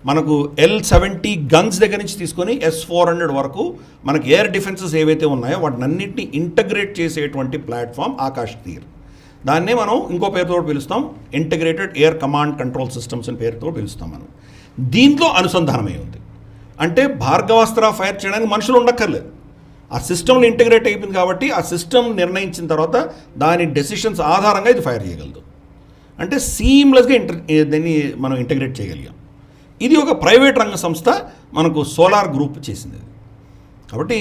Speaker 2: మనకు L-70 గన్స్ దగ్గర నుంచి తీసుకొని S-400 వరకు మనకి ఎయిర్ డిఫెన్సెస్ ఏవైతే ఉన్నాయో వాటినన్నింటినీ ఇంటగ్రేట్ చేసేటువంటి ప్లాట్ఫామ్ ఆకాష్ తీర్. దాన్నే మనం ఇంకో పేరుతో పిలుస్తాం, integrated air command control systems అని పేరుతో పిలుస్తాం మనం. దీంట్లో అనుసంధానమై ఉంది. అంటే భార్గవాస్త్ర ఫైర్ చేయడానికి మనుషులు ఉండక్కర్లేదు, ఆ సిస్టమ్లో ఇంటిగ్రేట్ అయిపోయింది. కాబట్టి ఆ సిస్టమ్ నిర్ణయించిన తర్వాత దాని డెసిషన్స్ ఆధారంగా ఇది ఫైర్ చేయగలదు. అంటే సీమ్లెస్గా దీన్ని మనం ఇంటిగ్రేట్ చేయగలిగాం. ఇది ఒక ప్రైవేట్ రంగ సంస్థ మనకు సోలార్ గ్రూప్ చేసింది. కాబట్టి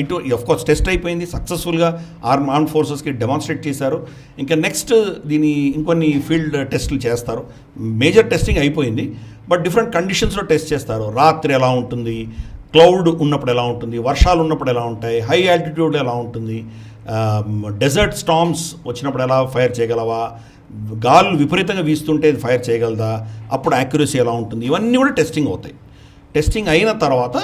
Speaker 2: ఇటు ఆఫ్కోర్స్ టెస్ట్ అయిపోయింది సక్సెస్ఫుల్గా, ఆర్మ్డ్ ఫోర్సెస్కి డెమాన్స్ట్రేట్ చేశారు. ఇంకా నెక్స్ట్ దీని ఇంకొన్ని ఫీల్డ్ టెస్టులు చేస్తారు. మేజర్ టెస్టింగ్ అయిపోయింది, బట్ డిఫరెంట్ కండిషన్స్లో టెస్ట్ చేస్తారు. రాత్రి ఎలా ఉంటుంది, క్లౌడ్ ఉన్నప్పుడు ఎలా ఉంటుంది, వర్షాలు ఉన్నప్పుడు ఎలా ఉంటాయి, హై ఆల్టిట్యూడ్ ఎలా ఉంటుంది, డెజర్ట్ స్టార్మ్స్ వచ్చినప్పుడు ఎలా ఫైర్ చేయగలవా, గాలు విపరీతంగా వీస్తుంటే ఇది ఫైర్ చేయగలదా, అప్పుడు యాక్యురసీ ఎలా ఉంటుంది, ఇవన్నీ కూడా టెస్టింగ్ అవుతాయి. టెస్టింగ్ అయిన తర్వాత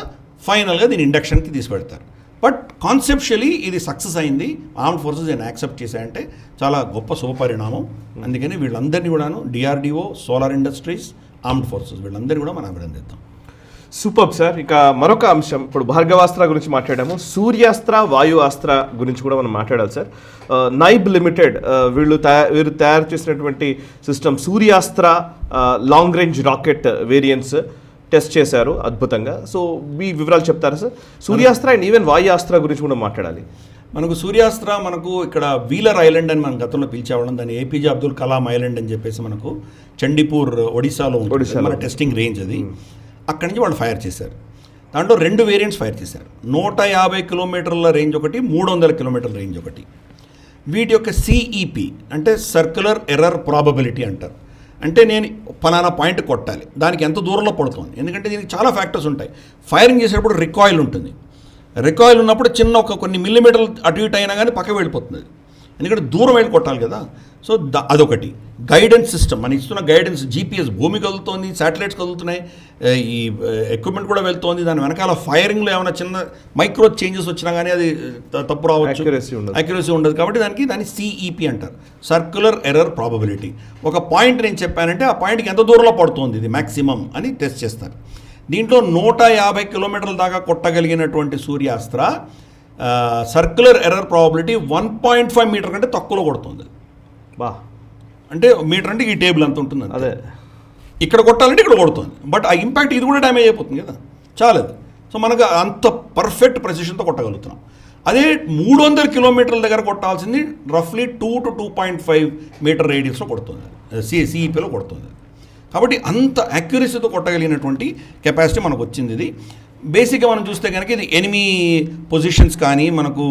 Speaker 2: ఫైనల్గా దీన్ని ఇండక్షన్కి తీసుకెళ్తారు. బట్ కాన్సెప్షువలీ ఇది సక్సెస్ అయింది. ఆర్మ్డ్ ఫోర్సెస్ దీన్ని యాక్సెప్ట్ చేశాయంటే చాలా గొప్ప శుభపరిణామం. అందుకని వీళ్ళందరినీ కూడాను DRDO, solar industries, armed forces వీళ్ళందరినీ కూడా మనం అభినందిద్దాం.
Speaker 1: Super sir. ఇక మరొక అంశం, ఇప్పుడు భార్గవాస్త్ర గురించి మాట్లాడాము, సూర్యాస్త్ర, వాయు అస్త్ర గురించి కూడా మనం మాట్లాడాలి సార్. నైబ్ లిమిటెడ్ వీరు తయారు చేసినటువంటి system Suryastra long range rocket variants test చేశారు అద్భుతంగా. సో మీ వివరాలు చెప్తారా సార్? సూర్యాస్త్ర అండ్ ఈవెన్ వాయు అస్త్ర గురించి కూడా మాట్లాడాలి.
Speaker 2: మనకు సూర్యాస్త్ర మనకు ఇక్కడ వీలర్ ఐలాండ్ అని మనం గతంలో పిలిచేవాళ్ళం, దాన్ని APJ అబ్దుల్ కలాం ఐలాండ్ అని చెప్పేసి మనకు చండీపూర్ ఒడిశాలో ఉంటుంది మన టెస్టింగ్ రేంజ్ అది. అక్కడి నుంచి వాళ్ళు ఫైర్ చేశారు. దాంట్లో 2 వేరియంట్స్ ఫైర్ చేశారు. 150 కిలోమీటర్ల రేంజ్ ఒకటి, 300 కిలోమీటర్ల రేంజ్ ఒకటి. వీటి యొక్క CEP అంటే సర్క్యులర్ ఎర్రర్ ప్రాబబిలిటీ అంటారు. అంటే నేను ఫలానా పాయింట్ కొట్టాలి, దానికి ఎంత దూరంలో పడుతుంది. ఎందుకంటే దీనికి చాలా ఫ్యాక్టర్స్ ఉంటాయి. ఫైరింగ్ చేసేటప్పుడు రికాయిల్ ఉంటుంది. రికాయిల్ ఉన్నప్పుడు చిన్న కొన్ని మిల్లీమీటర్లు అటు ఇటు అయినా కానీ పక్కకు వెళ్ళిపోతుంది, ఎందుకంటే దూరం వెళ్ళి కొట్టాలి కదా. సో అదొకటి. గైడెన్స్ సిస్టమ్, మన ఇస్తున్న గైడెన్స్, GPS, భూమి కదులుతోంది, శాటిలైట్స్ కదులుతున్నాయి, ఈ ఎక్విప్మెంట్ కూడా వెళ్తోంది. దాని వెనకాల ఫైరింగ్లో ఏమైనా చిన్న మైక్రో చేంజెస్ వచ్చినా కానీ అది తప్పు రావచ్చు, యాక్యురసీ ఉండదు. కాబట్టి దాన్ని CEP అంటారు, సర్క్యులర్ ఎర్రర్ ప్రాబబిలిటీ. ఒక పాయింట్ నేను చెప్పానంటే ఆ పాయింట్కి ఎంత దూరంలో పడుతుంది ఇది మ్యాక్సిమం అని టెస్ట్ చేస్తారు. దీంట్లో 150 కిలోమీటర్ల దాకా కొట్టగలిగినటువంటి Suryastra circular error probability 1.5 metre కంటే తక్కువలో కొడుతుంది.
Speaker 1: బా,
Speaker 2: అంటే మీటర్ అంటే ఈ టేబుల్ అంత ఉంటుంది,
Speaker 1: అదే
Speaker 2: ఇక్కడ కొట్టాలంటే ఇక్కడ కొడుతుంది. బట్ ఆ ఇంపాక్ట్ ఇది కూడా డ్యామేజ్ అయిపోతుంది కదా, చాలా అది. సో మనకు అంత పర్ఫెక్ట్ ప్రెసిషన్తో కొట్టగలుగుతున్నాం. అదే 300 కిలోమీటర్ల దగ్గర కొట్టాల్సింది రఫ్లీ 2 to 2.5 మీటర్ రేడియస్లో కొడుతుంది, CEPలో కొడుతుంది. కాబట్టి అంత యాక్యురసీతో కొట్టగలిగినటువంటి కెపాసిటీ మనకు వచ్చింది ఇది. బేసిక్గా మనం చూస్తే కనుక ఇది ఎనిమీ పొజిషన్స్ కానీ మనకు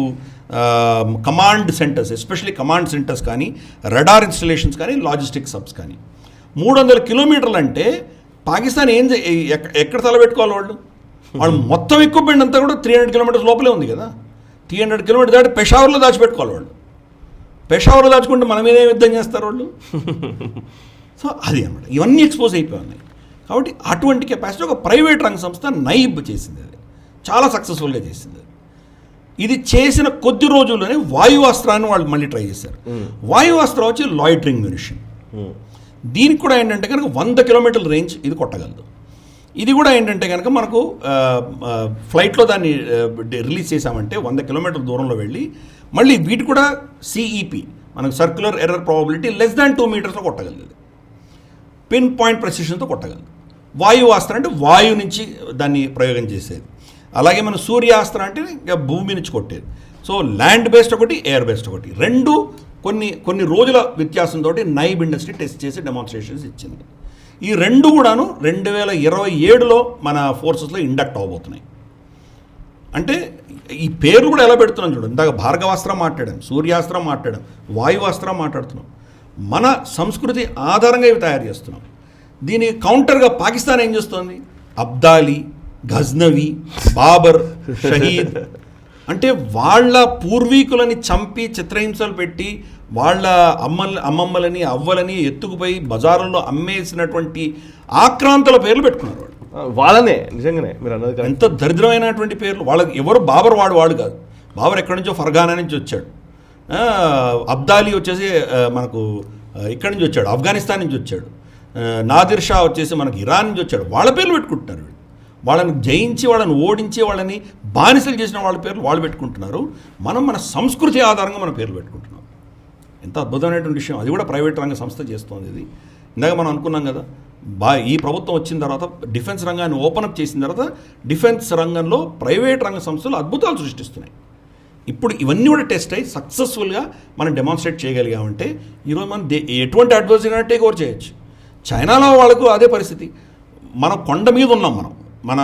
Speaker 2: command centres, especially command centres కానీ, రడార్ ఇన్స్టలేషన్స్ కానీ, లాజిస్టిక్ సబ్స్ కానీ. 300 కిలోమీటర్లు అంటే పాకిస్తాన్ ఎక్కడ తలబెట్టుకోవాలి వాళ్ళు మొత్తం ఎక్విప్మెంట్ అంతా కూడా 300 కిలోమీటర్స్ లోపలే ఉంది కదా. 300 కిలోమీటర్స్ దాటి పెషావర్లో దాచిపెట్టుకోవాలి వాళ్ళు. పెషావర్లో దాచుకుంటే మన మీద యుద్ధం చేస్తారు వాళ్ళు. సో అది అన్నమాట, ఇవన్నీ ఎక్స్పోజ్ అయిపోయి ఉన్నాయి. కాబట్టి అటువంటి కెపాసిటీ ఒక ప్రైవేట్ రంగ సంస్థ నైబ్ చేసింది, అది చాలా సక్సెస్ఫుల్గా చేసింది. ఇది చేసిన కొద్ది రోజుల్లోనే వాయువాస్త్రాన్ని వాళ్ళు మళ్ళీ ట్రై చేశారు. వాయువాస్త్రం వచ్చి లాయిటరింగ్ మ్యూనిషన్. దీనికి కూడా ఏంటంటే కనుక 100 కిలోమీటర్ల రేంజ్ ఇది కొట్టగలదు. ఇది కూడా ఏంటంటే కనుక మనకు ఫ్లైట్లో దాన్ని రిలీజ్ చేసామంటే 100 కిలోమీటర్ల దూరంలో వెళ్ళి మళ్ళీ వీటి కూడా సిఈపి, మనకు సర్క్యులర్ ఎర్రర్ ప్రాబబిలిటీ (2 మీటర్స్లో కొట్టగలదు. పిన్ పాయింట్ ప్రెసిషన్తో కొట్టగలదు. వాయువాస్త్రం అంటే వాయు నుంచి దాన్ని ప్రయోగం చేసేది. అలాగే మన సూర్యాస్త్రం అంటే ఇంకా భూమి నుంచి కొట్టేది. సో ల్యాండ్ బేస్డ్ ఒకటి, ఎయిర్ బేస్డ్ ఒకటి, రెండు కొన్ని రోజుల వ్యత్యాసంతో నైబ్ ఇండస్ట్రీ టెస్ట్ చేసి డెమాన్స్ట్రేషన్స్ ఇచ్చింది. ఈ రెండు కూడాను 2027లో మన ఫోర్సెస్లో ఇండక్ట్ అవబోతున్నాయి. అంటే ఈ పేర్లు కూడా ఎలా పెడుతున్నాం చూడండి. ఇందాక భార్గవాస్త్రం మాట్లాడాం, సూర్యాస్త్రం మాట్లాడాం, వాయువాస్త్రం మాట్లాడుతున్నాం. మన సంస్కృతి ఆధారంగా ఇవి తయారు చేస్తున్నాం. దీని కౌంటర్గా పాకిస్తాన్ ఏం చేస్తోంది? అబ్దాలి, గజ్నవి, బాబర్, షహీద్ అంటే వాళ్ళ పూర్వీకులని చంపి చిత్రహింసలు పెట్టి వాళ్ళ అమ్మమ్మలని అవ్వలని ఎత్తుకుపోయి బజారుల్లో అమ్మేసినటువంటి ఆక్రాంతుల పేర్లు పెట్టుకున్నారు వాళ్ళు.
Speaker 1: వాళ్ళనే నిజంగానే మీరు అన్నది
Speaker 2: ఎంత దరిద్రమైనటువంటి పేర్లు వాళ్ళకి. ఎవరు బాబర్ వాడు కాదు. బాబర్ ఎక్కడి నుంచో ఫర్గానా నుంచి వచ్చాడు. అబ్దాలి వచ్చేసి మనకు ఇక్కడి నుంచి వచ్చాడు, ఆఫ్ఘనిస్తాన్ నుంచి వచ్చాడు. నాదిర్ షా వచ్చేసి మనకి ఇరాన్ నుంచి వచ్చాడు. వాళ్ళ పేర్లు పెట్టుకుంటున్నారు. వాళ్ళని జయించి వాళ్ళని ఓడించి వాళ్ళని బానిసలు చేసిన వాళ్ళ పేర్లు వాళ్ళు పెట్టుకుంటున్నారు. మనం మన సంస్కృతి ఆధారంగా మన పేర్లు పెట్టుకుంటున్నాం. ఎంత అద్భుతమైనటువంటి విషయం. అది కూడా ప్రైవేట్ రంగ సంస్థ చేస్తోంది. ఇది ఇందాక మనం అనుకున్నాం కదా, ఈ ప్రభుత్వం వచ్చిన తర్వాత డిఫెన్స్ రంగాన్ని ఓపెన్ అప్ చేసిన తర్వాత డిఫెన్స్ రంగంలో ప్రైవేట్ రంగ సంస్థలు అద్భుతాలు సృష్టిస్తున్నాయి. ఇప్పుడు ఇవన్నీ కూడా టెస్ట్ అయ్యి సక్సెస్ఫుల్గా మనం డెమాన్స్ట్రేట్ చేయగలిగామంటే ఈరోజు మనం ఎటువంటి అడ్వర్సరీ టేక్ ఓవర్ చేయొచ్చు. చైనాలో వాళ్ళకు అదే పరిస్థితి. మనం కొండ మీద ఉన్నాం. మన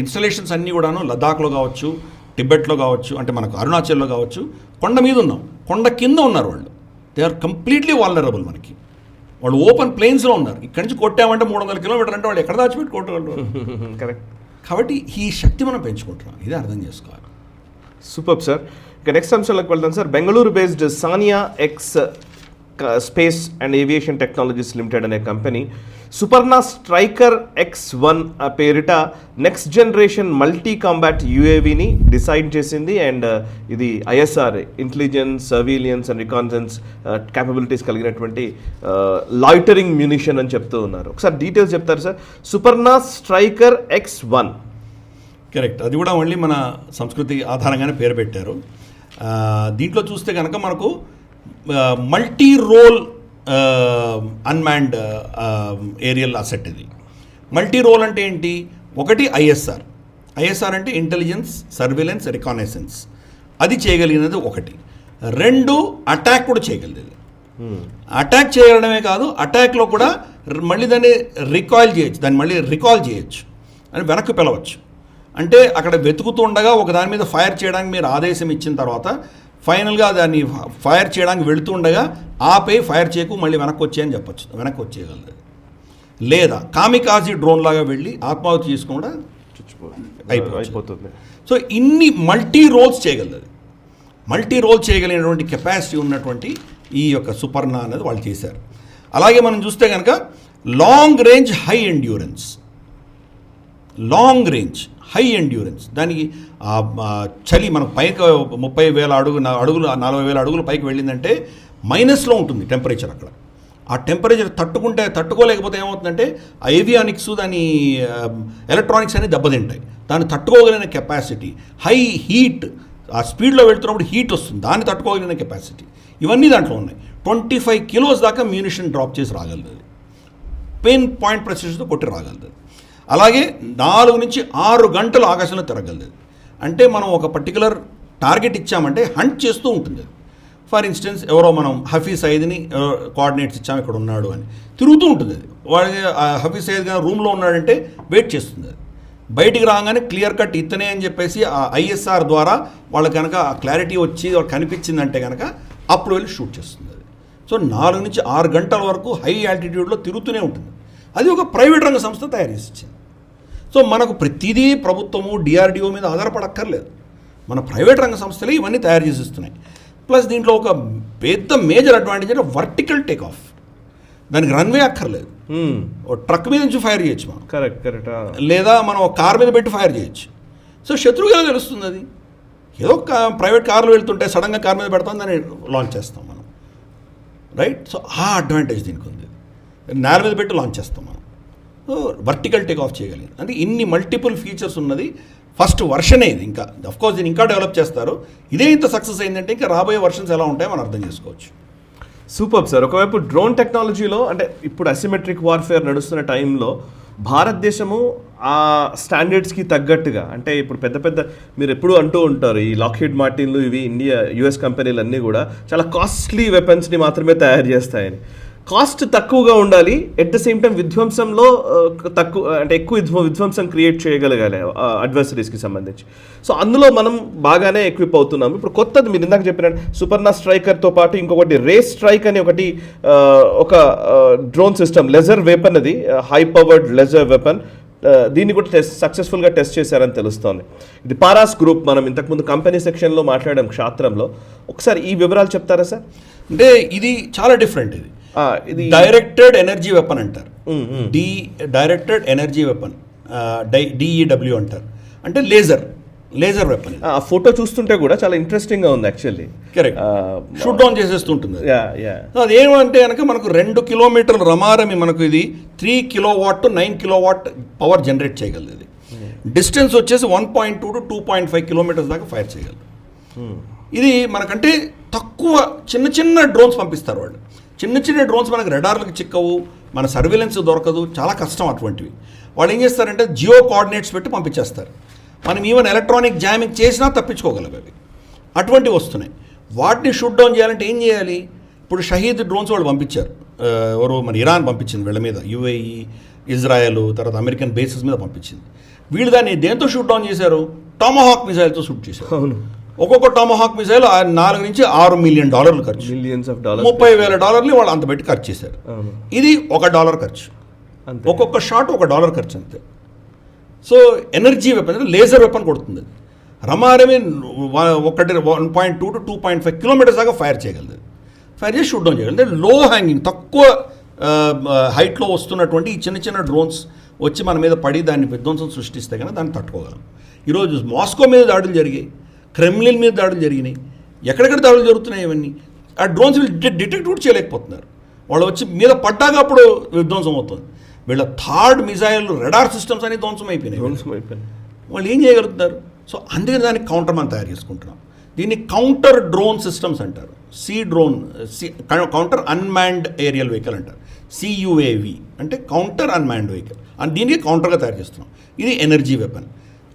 Speaker 2: ఇన్స్టలేషన్స్ అన్నీ కూడాను లదాఖ్లో కావచ్చు, టిబెట్లో కావచ్చు, అంటే మనకు అరుణాచల్లో కావచ్చు, కొండ మీద ఉన్నాం. కొండ కింద ఉన్నారు వాళ్ళు. They are completely vulnerable. మనకి వాళ్ళు ఓపెన్ ప్లేన్స్లో ఉన్నారు. ఇక్కడి నుంచి కొట్టామంటే 300 కిలోమీటర్ అంటే వాళ్ళు ఎక్కడ దాచిపెట్టుకోవటం. కరెక్ట్. కాబట్టి ఈ శక్తి మనం పెంచుకుంటున్నాం. ఇదే అర్థం చేసుకోవాలి.
Speaker 1: Super sir. ఇక నెక్స్ట్ అంశంలోకి వెళ్తాం sir. Bengaluru based Sania X space and aviation technologies limited అనే కంపెనీ సుపర్ణ స్ట్రైకర్ X1 పేరిట నెక్స్ట్ జనరేషన్ మల్టీ కాంబాట్ యూఏవీని డిజైన్ చేసింది. అండ్ ఇది ISR, intelligence, surveillance and reconnaissance capabilities కలిగినటువంటి లాయిటరింగ్ మ్యూనిషన్ అని చెప్తూ ఉన్నారు. ఒకసారి డీటెయిల్స్ చెప్తారు sir. Suparna striker X1.
Speaker 2: Correct. అది కూడా మళ్ళీ మన సంస్కృతి ఆధారంగానే పేరు పెట్టారు. దీంట్లో చూస్తే కనుక మనకు multi role unmanned aerial asset. ఇది మల్టీ రోల్ అంటే ఏంటి? ఒకటి ఐఎస్ఆర్ అంటే ఇంటెలిజెన్స్, సర్వేలెన్స్, రికానైసెన్స్. అది చేయగలిగినది ఒకటి. 2 అటాక్ కూడా చేయగలిగేది. అటాక్ చేయడమే కాదు, అటాక్లో కూడా మళ్ళీ దాన్ని రికాయిల్ చేయొచ్చు, దాన్ని మళ్ళీ రికాల్ చేయొచ్చు, అని వెనక్కి పిలవచ్చు. అంటే అక్కడ వెతుకుతూ ఉండగా ఒక దాని మీద ఫైర్ చేయడానికి మీరు ఆదేశం ఇచ్చిన తర్వాత ఫైనల్గా దాన్ని ఫైర్ చేయడానికి వెళుతూ ఉండగా ఆపై ఫైర్ చేయకు, మళ్ళీ వెనక్కి వచ్చేయని చెప్పచ్చు, వెనక్కి వచ్చేయగలదు. లేదా కామికాజీ డ్రోన్ లాగా వెళ్ళి ఆత్మాహుతి చేసుకుండా అయిపోతుంది. సో ఇన్ని మల్టీ రోల్స్ చేయగలదు. మల్టీ రోల్ చేయగలిగినటువంటి కెపాసిటీ ఉన్నటువంటి ఈ యొక్క సుపర్ణ అనేది వాళ్ళు చేశారు. అలాగే మనం చూస్తే కనుక లాంగ్ రేంజ్ హై ఎండ్యూరెన్స్, దానికి చలి మనం పైకి 30,000 అడుగులు 40,000 అడుగులు పైకి వెళ్ళిందంటే మైనస్లో ఉంటుంది టెంపరేచర్. అక్కడ ఆ టెంపరేచర్ తట్టుకోలేకపోతే ఏమవుతుందంటే ఏవియానిక్స్, దాని ఎలక్ట్రానిక్స్ అన్ని దెబ్బతింటాయి. దాన్ని తట్టుకోగలిగిన కెపాసిటీ, హై హీట్, ఆ స్పీడ్లో వెళ్తున్నప్పుడు హీట్ వస్తుంది, దాన్ని తట్టుకోగలిగిన కెపాసిటీ, ఇవన్నీ దాంట్లో ఉన్నాయి. 25 కిలోస్ దాకా మ్యూనిషన్ డ్రాప్ చేసి రాగలదు. పిన్ పాయింట్ ప్రెసిషన్తో కొట్టి రాగలదు. అలాగే 4 నుంచి 6 గంటలు ఆకాశంలో తిరగలదు. అంటే మనం ఒక పర్టికులర్ టార్గెట్ ఇచ్చామంటే హంట్ చేస్తూ ఉంటుంది. ఫర్ ఇన్స్టెన్స్ ఎవరో మనం హఫీజ్ సయీద్ని కోఆర్డినేట్స్ ఇచ్చాము, ఇక్కడ ఉన్నాడు అని తిరుగుతూ ఉంటుంది. అది వాడికి హఫీజ్ సయీద్ గారు రూమ్లో ఉన్నాడంటే వెయిట్ చేస్తుంది. అది బయటికి రాగానే క్లియర్ కట్ ఇతనే అని చెప్పేసి ఆ ఐఎస్ఆర్ ద్వారా వాళ్ళకి కనుక ఆ క్లారిటీ వచ్చి వాళ్ళకి కనిపించిందంటే కనుక అప్పుడు వెళ్ళి షూట్ చేస్తుంది అది. సో 4 నుంచి 6 గంటల వరకు హై ఆల్టిట్యూడ్లో తిరుగుతూనే ఉంటుంది. అది ఒక ప్రైవేట్ రంగ సంస్థ తయారు చేసి ఇచ్చింది. సో మనకు ప్రతిదీ ప్రభుత్వము డిఆర్డిఓ మీద ఆధారపడక్కర్లేదు. మన ప్రైవేట్ రంగ సంస్థలే ఇవన్నీ తయారు చేసి ఇస్తున్నాయి. ప్లస్ దీంట్లో ఒక పెద్ద మేజర్ అడ్వాంటేజ్ అంటే వర్టికల్ టేక్ ఆఫ్. దానికి రన్వే అక్కర్లేదు. ఓ ట్రక్ మీద నుంచి ఫైర్ చేయొచ్చు మనం,
Speaker 1: కరెక్ట్.
Speaker 2: లేదా మనం కార్ మీద పెట్టి ఫైర్ చేయొచ్చు. సో శత్రువుగా తెలుస్తుంది అది. ఏదో ప్రైవేట్ కార్లు వెళ్తుంటే సడన్గా కార్ మీద పెడతాం, దాన్ని లాంచ్ చేస్తాం మనం, రైట్. సో ఆ అడ్వాంటేజ్ దీనికి ఉంది. నేల మీద పెట్టి లాంచ్ చేస్తాం మనం. సో వర్టికల్ టేక్ ఆఫ్ చేయగలిగింది. అంటే ఇన్ని మల్టిపుల్ ఫీచర్స్ ఉన్నది ఫస్ట్ వర్షనే ఇది. ఇంకా అఫ్కోర్స్ దీన్ని ఇంకా డెవలప్ చేస్తారు. ఇదే ఇంత సక్సెస్ అయిందంటే ఇంకా రాబోయే వర్షన్స్ ఎలా ఉంటాయో మనం అర్థం చేసుకోవచ్చు.
Speaker 1: Super sir. ఒకవైపు డ్రోన్ టెక్నాలజీలో అంటే ఇప్పుడు అసిమెట్రిక్ వార్ఫేర్ నడుస్తున్న టైంలో భారతదేశము ఆ స్టాండర్డ్స్కి తగ్గట్టుగా, అంటే ఇప్పుడు పెద్ద మీరు ఎప్పుడు అంటూ ఉంటారు ఈ లాక్హీడ్ మార్టిన్లు ఇవి యుఎస్ కంపెనీలు అన్నీ కూడా చాలా కాస్ట్లీ వెపన్స్ని మాత్రమే తయారు చేస్తాయని. కాస్ట్ తక్కువగా ఉండాలి, ఎట్ ద సేమ్ టైం విధ్వంసంలో తక్కువ అంటే ఎక్కువ విధ్వంసం క్రియేట్ చేయగలగాలి అడ్వర్సరీస్కి సంబంధించి. సో అందులో మనం బాగానే ఎక్విప్ అవుతున్నాం. ఇప్పుడు కొత్తది మీరు ఇందాక చెప్పినట్టు సూపర్నా స్ట్రైకర్తో పాటు ఇంకొకటి రేస్ స్ట్రైక్ అని ఒకటి ఒక డ్రోన్ సిస్టమ్ లెజర్ వెపన్, అది హై పవర్డ్ లెజర్ వెపన్. దీన్ని కూడా సక్సెస్ఫుల్గా టెస్ట్ చేశారని తెలుస్తోంది. ఇది పారాస్ గ్రూప్, మనం ఇంతకుముందు కంపెనీ సెక్షన్లో మాట్లాడాం క్షాత్రంలో. ఒకసారి ఈ వివరాలు చెప్తారా సార్?
Speaker 2: అంటే ఇది చాలా డిఫరెంట్. ఇది డైరెక్టెడ్ ఎనర్జీ వెపన్ అంటారు. డైరెక్టెడ్ ఎనర్జీ వెపన్, డిఈడబ్ల్యూ అంటారు. అంటే లేజర్ వెపన్.
Speaker 1: ఆ ఫోటో చూస్తుంటే కూడా చాలా ఇంట్రెస్టింగ్ గా ఉంది యాక్చువల్లీ.
Speaker 2: కరెక్ట్. షూట్ డౌన్ చేసేస్తుంటుంది. అదేమంటే కనుక మనకు 2 కిలోమీటర్ల రమారమి మనకు ఇది 3 kilowatt to 9 kilowatt power generate చేయగలదు. ఇది డిస్టెన్స్ వచ్చేసి 1.2 to 2.5 కిలోమీటర్స్ దాకా ఫైర్ చేయగలదు. ఇది మనకంటే తక్కువ చిన్న డ్రోన్స్ పంపిస్తారు వాళ్ళు. చిన్న డ్రోన్స్ మనకు రెడార్లకు చిక్కవు, మన సర్వేలెన్స్ దొరకదు, చాలా కష్టం అటువంటివి. వాళ్ళు ఏం చేస్తారంటే జియో కోఆర్డినేట్స్ పెట్టి పంపించేస్తారు. మనం ఈవెన్ ఎలక్ట్రానిక్ జామింగ్ చేసినా తప్పించుకోగలవు అవి. అటువంటివి వస్తున్నాయి. వాటిని షూట్ డౌన్ చేయాలంటే ఏం చేయాలి? ఇప్పుడు షహీద్ డ్రోన్స్ వాళ్ళు పంపించారు. ఎవరు మన ఇరాన్ పంపించింది వీళ్ళ మీద, యుఏఈ, ఇజ్రాయెల్, తర్వాత అమెరికన్ బేసెస్ మీద పంపించింది. వీళ్ళు దాన్ని దేంతో షూట్ డౌన్ చేశారు? టామహాక్ మిసైల్తో షూట్ చేశారు.
Speaker 1: అవును.
Speaker 2: ఒక్కొక్క టామహాక్ మిసైల్ $4 నుంచి $6 మిలియన్ ఖర్చు, $30,000 వాళ్ళు అంత పెట్టి ఖర్చు చేశారు. ఇది $1 ఖర్చు, ఒక్కొక్క షాట్ $1 ఖర్చు అంతే. సో ఎనర్జీ వెపన్ అంటే లేజర్ వెపన్ కొడుతుంది. రమారమి 1.2 to 2.5 కిలోమీటర్స్ దాకా ఫైర్ చేయగలదు. ఫైర్ చేసి షూట్ డౌన్ చేయగలదు. అంటే లో హ్యాంగింగ్, తక్కువ హైట్లో వస్తున్నటువంటి ఈ చిన్న డ్రోన్స్ వచ్చి మన మీద పడి దాన్ని విధ్వంసం సృష్టిస్తే కనుక దాన్ని తట్టుకోగలం. ఈరోజు మాస్కో మీద దాడులు జరిగాయి, క్రెమ్లిన్ మీద దాడులు జరిగినాయి, ఎక్కడెక్కడ దాడులు జరుగుతున్నాయి. ఇవన్నీ ఆ డ్రోన్స్ డిటెక్ట్ కూడా చేయలేకపోతున్నారు. వాళ్ళు వచ్చి మీద పడ్డాక అప్పుడు విధ్వంసం అవుతుంది. వీళ్ళ థర్డ్ మిజైల్ రెడార్ సిస్టమ్స్ అనేది ధ్వంసం అయిపోయినాయి. వాళ్ళు ఏం చేయగలుగుతున్నారు? సో అందుకని దానికి కౌంటర్ మనం తయారు చేసుకుంటున్నాం. దీన్ని కౌంటర్ డ్రోన్ సిస్టమ్స్ అంటారు. కౌంటర్ అన్మాన్డ్ ఏరియల్ వెహికల్ అంటారు. CUAV అంటే కౌంటర్ అన్మాన్డ్ వెహికల్. అండ్ దీనికి కౌంటర్గా తయారు చేస్తున్నాం. ఇది ఎనర్జీ వెపన్.